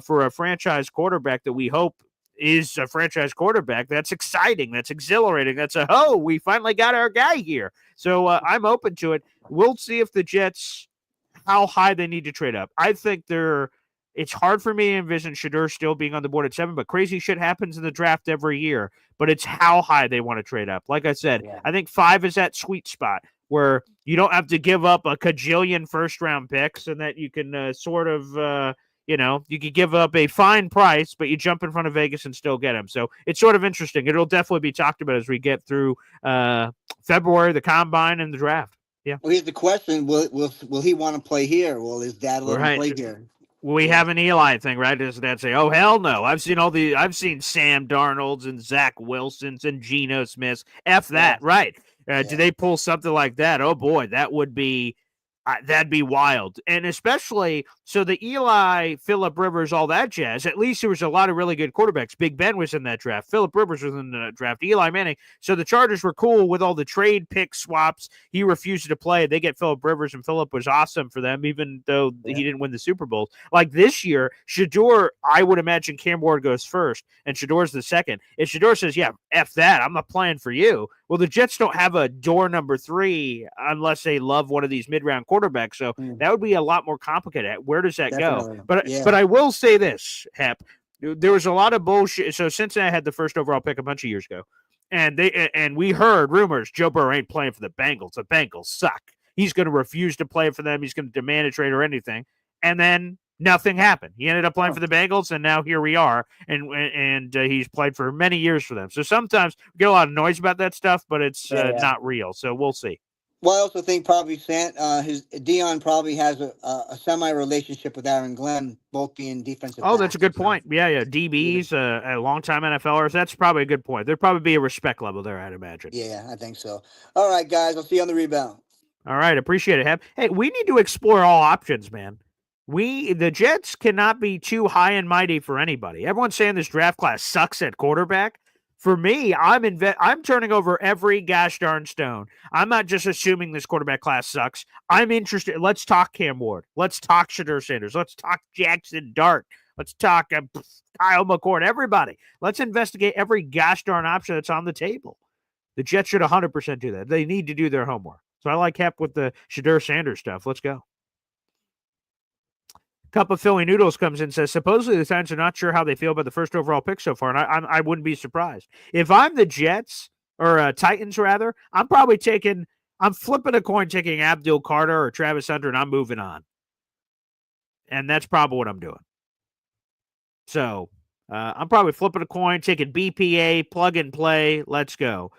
for a franchise quarterback that we hope is a franchise quarterback, that's exciting. That's exhilarating. That's we finally got our guy here. So I'm open to it. We'll see if the Jets, how high they need to trade up. I think it's hard for me to envision Shedeur still being on the board at 7, but crazy shit happens in the draft every year. But it's how high they want to trade up. Like I said, I think 5 is that sweet spot where you don't have to give up a cajillion first-round picks and that you can you could give up a fine price, but you jump in front of Vegas and still get him. So it's sort of interesting. It'll definitely be talked about as we get through February, the Combine, and the draft. Yeah. Well, here's the question: Will he want to play here? Will his dad let him play here? We have an Eli thing, right? Does dad say, "Oh hell no"? I've seen Sam Darnold's and Zach Wilson's and Geno Smith's. F that, right? Do they pull something like that? Oh boy, that would be. That'd be wild. And especially, so the Eli, Phillip Rivers, all that jazz, at least there was a lot of really good quarterbacks. Big Ben was in that draft. Phillip Rivers was in that draft. Eli Manning. So the Chargers were cool with all the trade pick swaps. He refused to play. They get Phillip Rivers, and Phillip was awesome for them, even though he didn't win the Super Bowl. Like this year, Shedeur, I would imagine Cam Ward goes first, and Shedor's the second. If Shedeur says, yeah, F that, I'm not playing for you. Well, the Jets don't have a door number 3 unless they love one of these mid-round quarterbacks. So that would be a lot more complicated. Where does that go? But I will say this, Hep. There was a lot of bullshit. So Cincinnati had the first overall pick a bunch of years ago, and we heard rumors Joe Burrow ain't playing for the Bengals. The Bengals suck. He's going to refuse to play for them. He's going to demand a trade or anything. And then nothing happened. He ended up playing for the Bengals, and now here we are. And he's played for many years for them. So sometimes we get a lot of noise about that stuff, but it's not real. So we'll see. Well, I also think probably Dion probably has a semi-relationship with Aaron Glenn, both being defensive. Oh, that's a good point. Yeah. DBs, a long-time NFLers. That's probably a good point. There'd probably be a respect level there, I'd imagine. Yeah, I think so. All right, guys. I'll see you on the rebound. All right. Appreciate it, Heb. Hey, we need to explore all options, man. The Jets cannot be too high and mighty for anybody. Everyone's saying this draft class sucks at quarterback. For me, I'm turning over every gosh darn stone. I'm not just assuming this quarterback class sucks. I'm interested. Let's talk Cam Ward. Let's talk Shedeur Sanders. Let's talk Jackson Dart. Let's talk Kyle McCord. Everybody. Let's investigate every gosh darn option that's on the table. The Jets should 100% do that. They need to do their homework. So I like Hep with the Shedeur Sanders stuff. Let's go. Cup of Philly Noodles comes in and says, supposedly the Titans are not sure how they feel about the first overall pick so far, and I wouldn't be surprised. If I'm the Jets, or Titans rather, I'm flipping a coin taking Abdul Carter or Travis Hunter, and I'm moving on. And that's probably what I'm doing. So I'm probably flipping a coin, taking BPA, plug and play, let's go.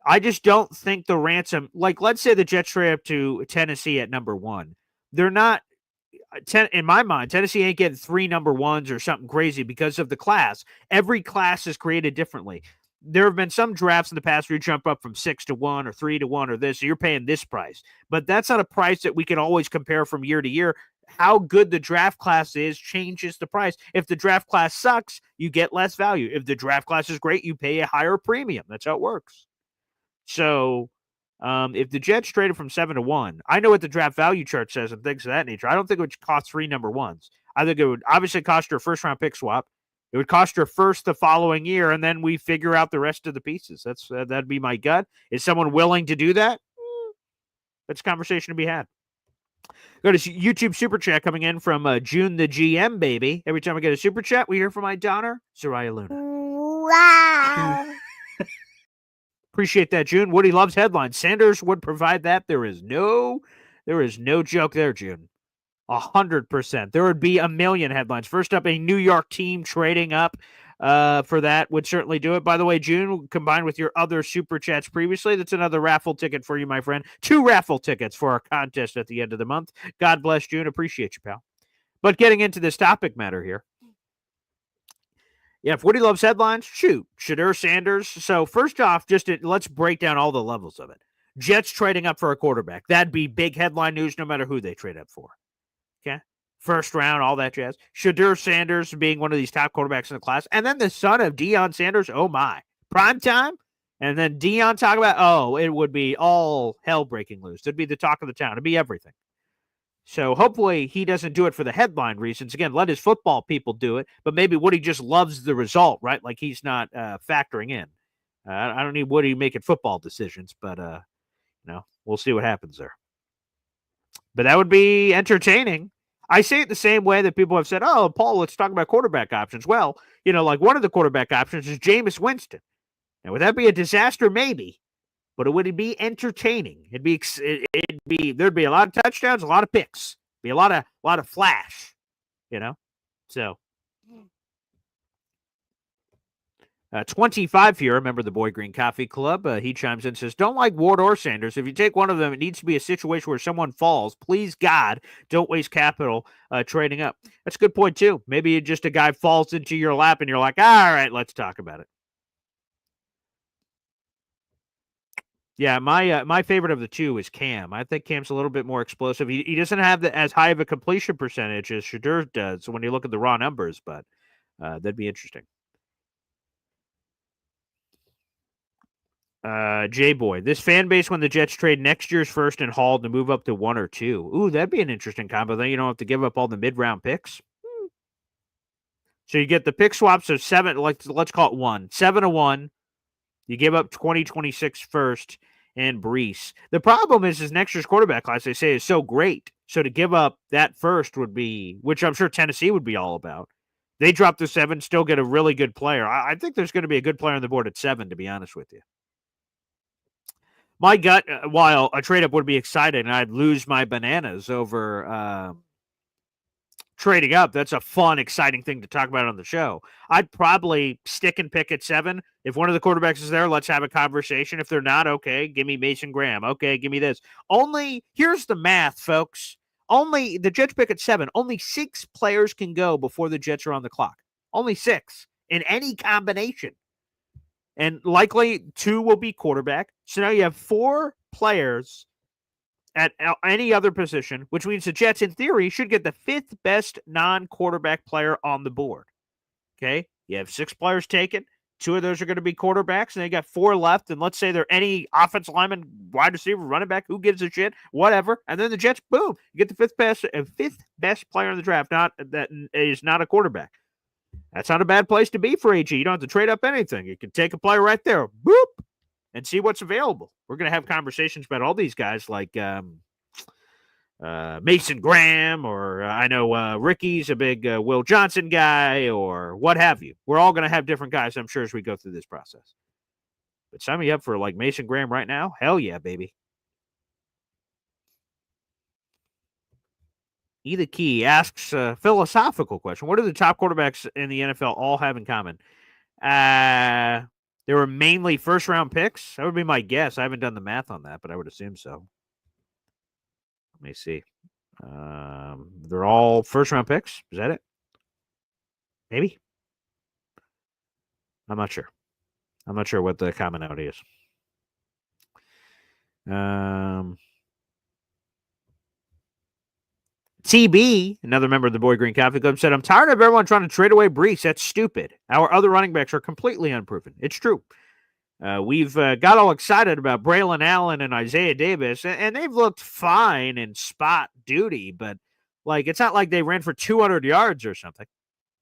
I just don't think the ransom, like let's say the Jets trade up to Tennessee at number 1. They're not, in my mind, Tennessee ain't getting 3 number 1s or something crazy because of the class. Every class is created differently. There have been some drafts in the past where you jump up from 6 to 1 or 3 to 1 or this, so you're paying this price. But that's not a price that we can always compare from year to year. How good the draft class is changes the price. If the draft class sucks, you get less value. If the draft class is great, you pay a higher premium. That's how it works. So if the Jets traded from 7 to 1, I know what the draft value chart says and things of that nature. I don't think it would cost 3 number 1s. I think it would obviously cost your first round pick swap. It would cost your first the following year, and then we figure out the rest of the pieces. That'd be my gut. Is someone willing to do that? That's a conversation to be had. Go to YouTube Super Chat coming in from June the GM, baby. Every time I get a Super Chat, we hear from my daughter, Soraya Luna. Wow. Appreciate that, June. Woody loves headlines. Sanders would provide that. There is no joke there, June. 100%. There would be a million headlines. First up, a New York team trading up for that would certainly do it. By the way, June, combined with your other Super Chats previously, that's another raffle ticket for you, my friend. 2 raffle tickets for our contest at the end of the month. God bless, June. Appreciate you, pal. But getting into this topic matter here. Yeah, if Woody loves headlines, shoot. Shedeur Sanders. So first off, let's break down all the levels of it. Jets trading up for a quarterback. That'd be big headline news no matter who they trade up for. Okay? First round, all that jazz. Shedeur Sanders being one of these top quarterbacks in the class. And then the son of Deion Sanders, oh my. Prime time? And then Deion talk about, it would be all hell breaking loose. It'd be the talk of the town. It'd be everything. So hopefully he doesn't do it for the headline reasons. Again, let his football people do it. But maybe Woody just loves the result, right? Like he's not factoring in. I don't need Woody making football decisions, but we'll see what happens there. But that would be entertaining. I say it the same way that people have said, oh, Paul, let's talk about quarterback options. Well, like one of the quarterback options is Jameis Winston. Now, would that be a disaster? Maybe. But it would be entertaining. There'd be a lot of touchdowns, a lot of picks, be a lot of flash, So 25 here, a member of the Boy Green Coffee Club. He chimes in and says, don't like Ward or Sanders. If you take one of them, it needs to be a situation where someone falls. Please, God, don't waste capital trading up. That's a good point, too. Maybe just a guy falls into your lap and you're like, all right, let's talk about it. Yeah, my favorite of the two is Cam. I think Cam's a little bit more explosive. He doesn't have as high of a completion percentage as Shedeur does when you look at the raw numbers, but that'd be interesting. J-Boy, this fan base when the Jets trade next year's first and Hall to move up to 1 or 2. Ooh, that'd be an interesting combo. Then you don't have to give up all the mid-round picks. So you get the pick swaps of 7, let's call it 1. 7 to 1. You give up 2026 first and Brees. The problem is next year's quarterback class, they say, is so great. So to give up that first would be, which I'm sure Tennessee would be all about. They drop to 7, still get a really good player. I think there's going to be a good player on the board at 7, to be honest with you. My gut, while a trade-up would be exciting, I'd lose my bananas over trading up. That's a fun, exciting thing to talk about on the show. I'd probably stick and pick at 7. If one of the quarterbacks is there, let's have a conversation. If they're not, okay, give me Mason Graham. Okay, give me this. Here's the math, folks. Only the Jets pick at 7. Only 6 players can go before the Jets are on the clock. Only 6 in any combination. And likely 2 will be quarterback. So now you have 4 players at any other position, which means the Jets, in theory, should get the 5th best non-quarterback player on the board. Okay? You have 6 players taken. 2 of those are going to be quarterbacks, and they got 4 left. And let's say they're any offensive lineman, wide receiver, running back, who gives a shit, whatever. And then the Jets, boom, you get the 5th best player in the draft. That is not a quarterback. That's not a bad place to be for AG. You don't have to trade up anything. You can take a player right there, boop, and see what's available. We're going to have conversations about all these guys like Mason Graham, or I know Ricky's a big Will Johnson guy, or what have you. We're all going to have different guys, I'm sure, as we go through this process. But sign me up for like Mason Graham right now. Hell yeah, baby. Either Key asks a philosophical question. What do the top quarterbacks in the NFL all have in common? They were mainly first-round picks. That would be my guess. I haven't done the math on that, but I would assume so. Let me see. They're all first-round picks. Is that it? Maybe? I'm not sure. I'm not sure what the commonality is. TB, another member of the Boy Green Coffee Club, said, I'm tired of everyone trying to trade away Brees. That's stupid. Our other running backs are completely unproven. It's true. We've got all excited about Braylon Allen and Isaiah Davis, and they've looked fine in spot duty, but like it's not like they ran for 200 yards or something.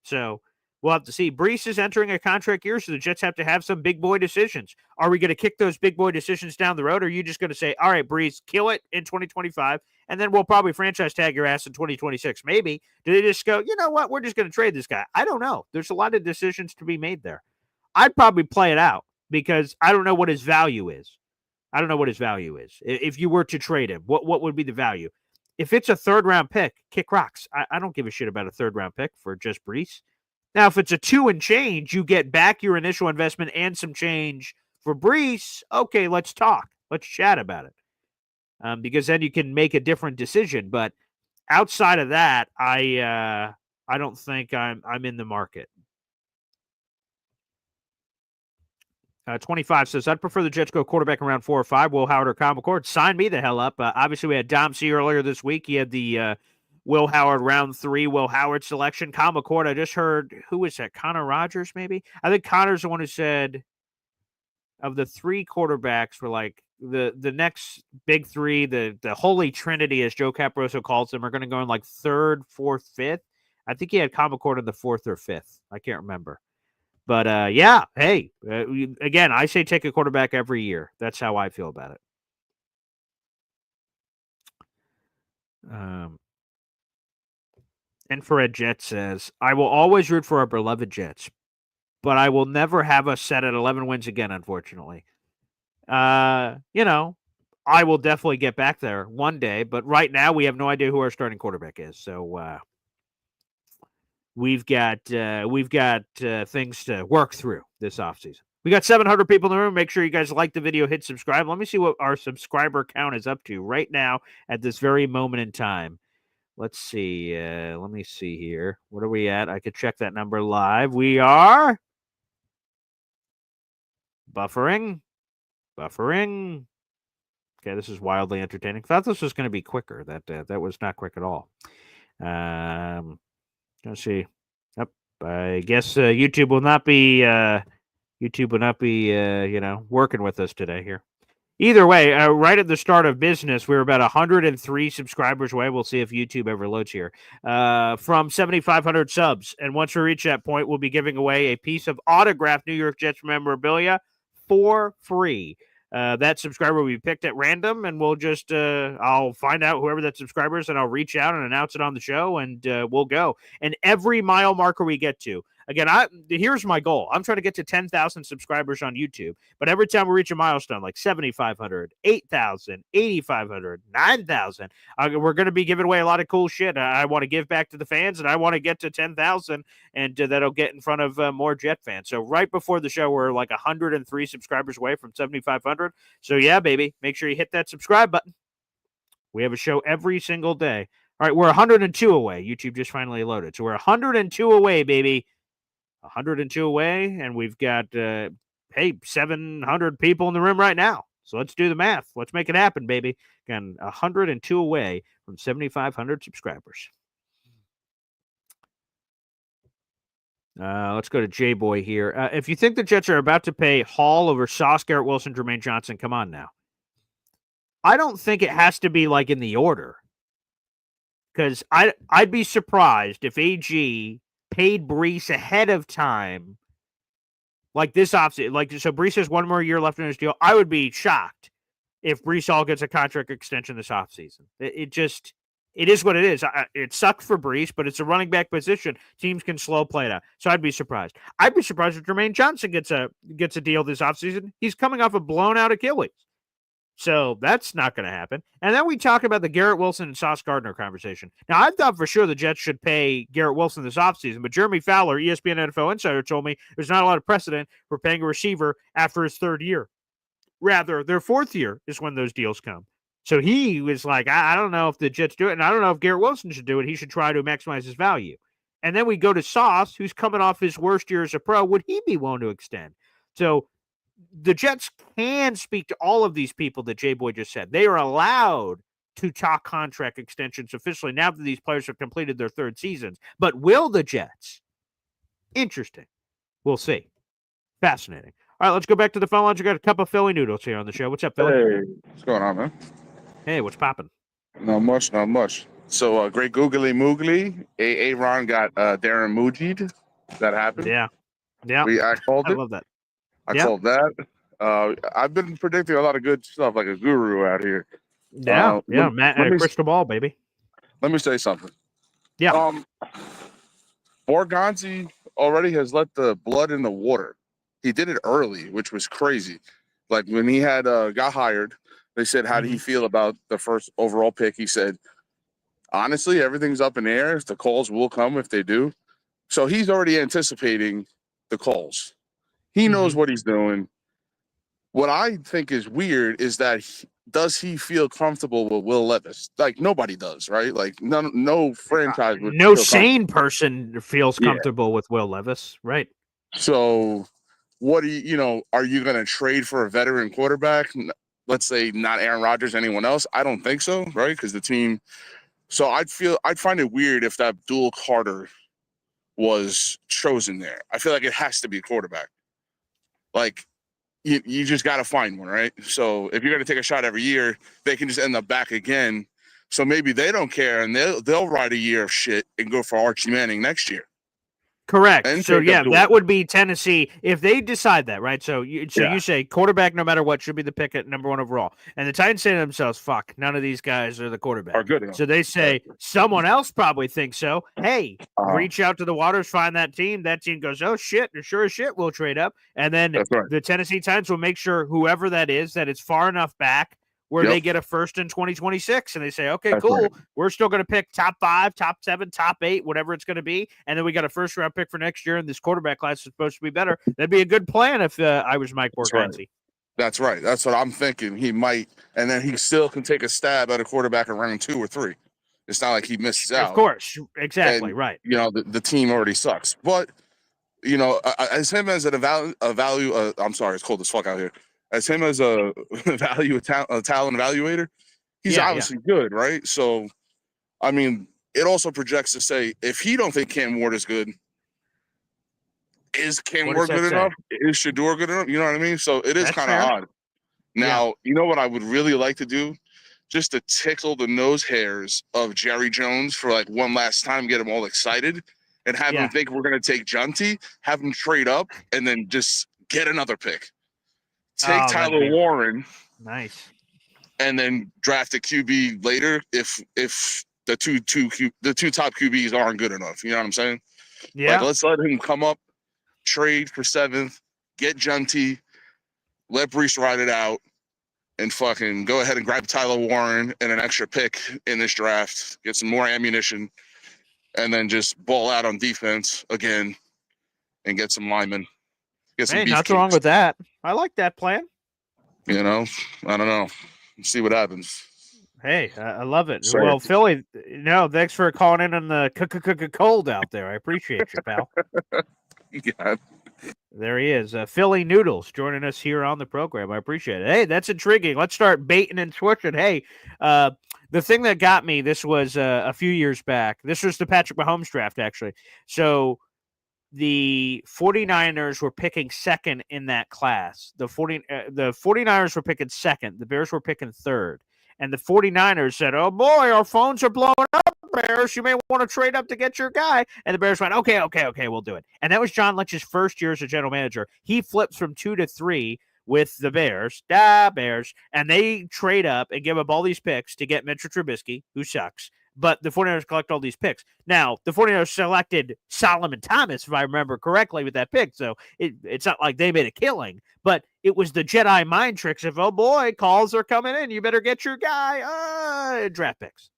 So we'll have to see. Brees is entering a contract year, so the Jets have to have some big boy decisions. Are we going to kick those big boy decisions down the road, or are you just going to say, all right, Brees, kill it in 2025, and then we'll probably franchise tag your ass in 2026? Maybe. Do they just go, you know what, we're just going to trade this guy? I don't know. There's a lot of decisions to be made there. I'd probably play it out because I don't know what his value is. If you were to trade him, what would be the value? If it's a third-round pick, kick rocks. I don't give a shit about a third-round pick for just Brees. Now, if it's a 2 and change, you get back your initial investment and some change for Brees. Okay, let's talk. Let's chat about it. Because then you can make a different decision. But outside of that, I don't think I'm in the market. 25 says, I'd prefer the Jets go quarterback around 4 or 5. Will Howard or Kyle McCord. Sign me the hell up. Obviously, we had Dom C earlier this week. He had the Will Howard round 3, Will Howard selection. Kyle McCord, I just heard, who was that? Connor Rodgers, maybe? I think Connor's the one who said of the 3 quarterbacks were like the next big 3, the holy trinity, as Joe Caporoso calls them, are going to go in like 3rd, 4th, 5th. I think he had Kyle McCord in the 4th or 5th. I can't remember. But, yeah, hey, again, I say take a quarterback every year. That's how I feel about it. Infrared Jet says, I will always root for our beloved Jets, but I will never have us set at 11 wins again, unfortunately. I will definitely get back there one day, but right now we have no idea who our starting quarterback is. So we've got things to work through. this offseason. We got 700 people in the room. Make sure you guys like the video, hit subscribe. Let me see what our subscriber count is up to right now at this very moment in time. Let's see. Let me see here. What are we at? I could check that number live. We are buffering. Okay, this is wildly entertaining. Thought this was going to be quicker. That was not quick at all. Let's see. Yep. I guess YouTube will not be working with us today here. Either way, right at the start of business, we were about 103 subscribers away. We'll see if YouTube ever loads here. From 7,500 subs. And once we reach that point, we'll be giving away a piece of autographed New York Jets memorabilia for free. That subscriber will be picked at random, and we'll just I'll find out whoever that subscriber is, and I'll reach out and announce it on the show, and we'll go. And every mile marker we get to, again, here's my goal. I'm trying to get to 10,000 subscribers on YouTube, but every time we reach a milestone, like 7,500, 8,000, 8,500, 9,000, we're going to be giving away a lot of cool shit. I want to give back to the fans, and I want to get to 10,000, and that'll get in front of more Jet fans. So right before the show, we're like 103 subscribers away from 7,500. So yeah, baby, make sure you hit that subscribe button. We have a show every single day. All right, we're 102 away. YouTube just finally loaded. So we're 102 away, baby. 102 away, and we've got 700 people in the room right now. So let's do the math. Let's make it happen, baby. Again, 102 away from 7,500 subscribers. Let's go to J-Boy here. If you think the Jets are about to pay Hall over Sauce, Garrett Wilson, Jermaine Johnson, come on now. I don't think it has to be like in the order. Because I'd be surprised if AG paid Brees ahead of time like this offseason. So Brees has one more year left in his deal. I would be shocked if Brees Hall gets a contract extension this offseason. It is what it is. It sucks for Brees, but it's a running back position. Teams can slow play it out. So I'd be surprised. I'd be surprised if Jermaine Johnson gets a deal this offseason. He's coming off a blown out Achilles. So that's not going to happen. And then we talk about the Garrett Wilson and Sauce Gardner conversation. Now, I thought for sure the Jets should pay Garrett Wilson this offseason, but Jeremy Fowler, ESPN NFL Insider, told me there's not a lot of precedent for paying a receiver after his third year. Rather, their fourth year is when those deals come. So he was like, I don't know if the Jets do it, and I don't know if Garrett Wilson should do it. He should try to maximize his value. And then we go to Sauce, who's coming off his worst year as a pro. Would he be willing to extend? So the Jets can speak to all of these people that J-Boy just said. They are allowed to talk contract extensions officially now that these players have completed their third seasons. But will the Jets? Interesting. We'll see. Fascinating. All right, let's go back to the phone lines. We got a cup of Philly noodles here on the show. What's up, Philly? Hey, what's going on, man? Hey, what's popping? Not much. So, great googly moogly. Aaron got Darren Mujied. That happened. Yeah. I called it. I love that. I called that. I've been predicting a lot of good stuff, like a guru out here. Matt, crystal ball, baby. Let me say something. Yeah. Borgonzi already has let the blood in the water. He did it early, which was crazy. Like when he had got hired, they said, how do you feel about the first overall pick? He said, honestly, everything's up in the air. The calls will come if they do. So he's already anticipating the calls. He knows what he's doing. What I think is weird is that does he feel comfortable with Will Levis? Like nobody does, right? Like no franchise would. No sane person feels comfortable with Will Levis, right? So what do are you going to trade for a veteran quarterback? Let's say not Aaron Rodgers, anyone else. I don't think so, right? Because the team. So I'd find it weird if that dual Carter was chosen there. I feel like it has to be quarterback. Like you just got to find one, right? So if you're going to take a shot every year, they can just end up back again. So maybe they don't care and they'll ride a year of shit and go for Archie Manning next year. Correct. So that would be Tennessee if they decide that, right? So you say quarterback, no matter what, should be the pick at number 1 overall. And the Titans say to themselves, "Fuck, none of these guys are the quarterback." Are good enough. So they say someone else probably thinks so. Hey, reach out to the Waters, find that team. That team goes, "Oh shit, sure as shit, we'll trade up." And then the Tennessee Titans will make sure whoever that is, that it's far enough back where they get a first in 2026 and they say, okay, That's cool. right. We're still going to pick top 5, top 7, top 8, whatever it's going to be. And then we got a first round pick for next year. And this quarterback class is supposed to be better. That'd be a good plan if I was Mike Borgonzi. That's right. That's what I'm thinking. He might, and then he still can take a stab at a quarterback in round 2 or 3. It's not like he misses out. Of course. Exactly. And, right. You know, the team already sucks. But, you know, as him as I'm sorry, it's cold as fuck out here. As him as a talent evaluator, he's obviously good, right? So, I mean, it also projects to say, if he don't think Cam Ward is good, is Cam Ward good enough? Is Shedeur good enough? You know what I mean? So it is kind of odd. Now, you know what I would really like to do? Just to tickle the nose hairs of Jerry Jones for like one last time, get him all excited, and have him think we're going to take Junty, have him trade up, and then just get another pick. Take Tyler Warren. Nice. And then draft a QB later if the two top QBs aren't good enough. You know what I'm saying? Yeah. Like, let's let him come up, trade for 7th, get Junty, let Brees ride it out, and fucking go ahead and grab Tyler Warren and an extra pick in this draft, get some more ammunition, and then just ball out on defense again and get some linemen. Hey, nothing wrong with that. I like that plan. You know, I don't know. See what happens. Hey, I love it. Sorry. Well, Philly, thanks for calling in on the cold out there. I appreciate you, pal. Yeah. There he is. Philly Noodles joining us here on the program. I appreciate it. Hey, that's intriguing. Let's start baiting and switching. Hey, the thing that got me, this was a few years back. This was the Patrick Mahomes draft, actually. So the 49ers were picking second in that class. The 49ers were picking second. The Bears were picking third. And the 49ers said, oh, boy, our phones are blowing up, Bears. You may want to trade up to get your guy. And the Bears went, okay, we'll do it. And that was John Lynch's first year as a general manager. He flips from 2 to 3 with the Bears, and they trade up and give up all these picks to get Mitchell Trubisky, who sucks. But the 49ers collect all these picks. Now, the 49ers selected Solomon Thomas, if I remember correctly, with that pick. So it's not like they made a killing. But it was the Jedi mind tricks of, oh, boy, calls are coming in. You better get your guy. Draft picks.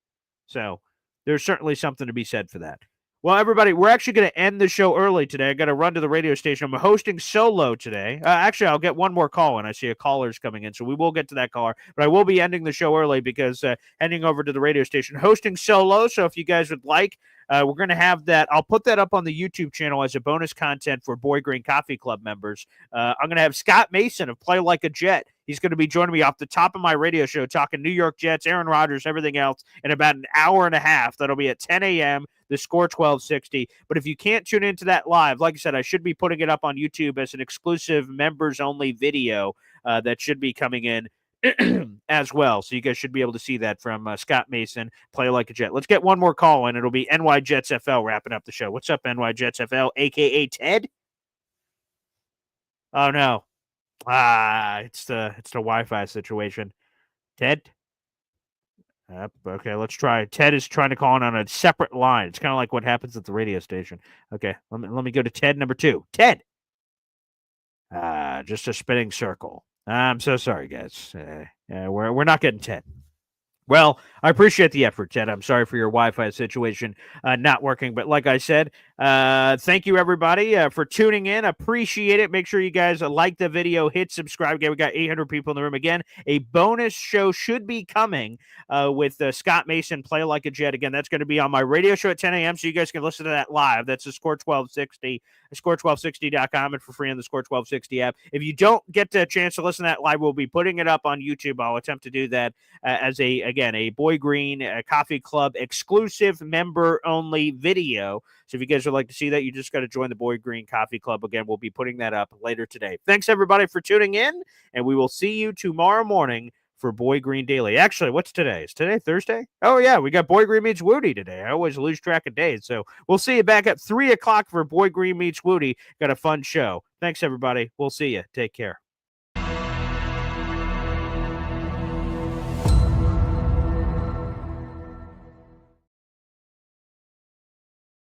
So there's certainly something to be said for that. Well, everybody, we're actually going to end the show early today. I got to run to the radio station. I'm hosting solo today. Actually, I'll get one more call in. I see a caller's coming in, so we will get to that caller. But I will be ending the show early because heading over to the radio station, hosting solo. So if you guys would like, we're going to have that. I'll put that up on the YouTube channel as a bonus content for Boy Green Coffee Club members. I'm going to have Scott Mason of Play Like a Jet. He's going to be joining me off the top of my radio show, talking New York Jets, Aaron Rodgers, everything else, in about an hour and a half. That'll be at 10 a.m., the Score 1260. But if you can't tune into that live, like I said, I should be putting it up on YouTube as an exclusive members-only video that should be coming in as well. So you guys should be able to see that from Scott Mason, Play Like a Jet. Let's get one more call in. It'll be NY Jets FL wrapping up the show. What's up, NY Jets FL, a.k.a. Ted? Oh, no. It's the Wi-Fi situation. Ted? Okay, let's try. Ted is trying to call in on a separate line. It's kind of like what happens at the radio station. Okay, let me go to Ted number 2. Ted! Just a spinning circle. I'm so sorry, guys. We're not getting Ted. Well, I appreciate the effort, Ted. I'm sorry for your Wi-Fi situation not working. But like I said, thank you, everybody, for tuning in. Appreciate it. Make sure you guys like the video, hit subscribe. Again, we got 800 people in the room. Again, a bonus show should be coming with Scott Mason, Play Like a Jet. Again, that's going to be on my radio show at 10 a.m., so you guys can listen to that live. That's the Score 1260, score1260.com, and for free on the Score 1260 app. If you don't get the chance to listen to that live, we'll be putting it up on YouTube. I'll attempt to do that as a Boy Green Coffee Club exclusive member-only video. So if you guys would like to see that, you just got to join the Boy Green Coffee Club. Again, we'll be putting that up later today. Thanks, everybody, for tuning in, and we will see you tomorrow morning for Boy Green Daily. Actually, what's today? Is today Thursday? Oh, yeah, we got Boy Green Meets Woody today. I always lose track of days. So we'll see you back at 3 o'clock for Boy Green Meets Woody. Got a fun show. Thanks, everybody. We'll see you. Take care.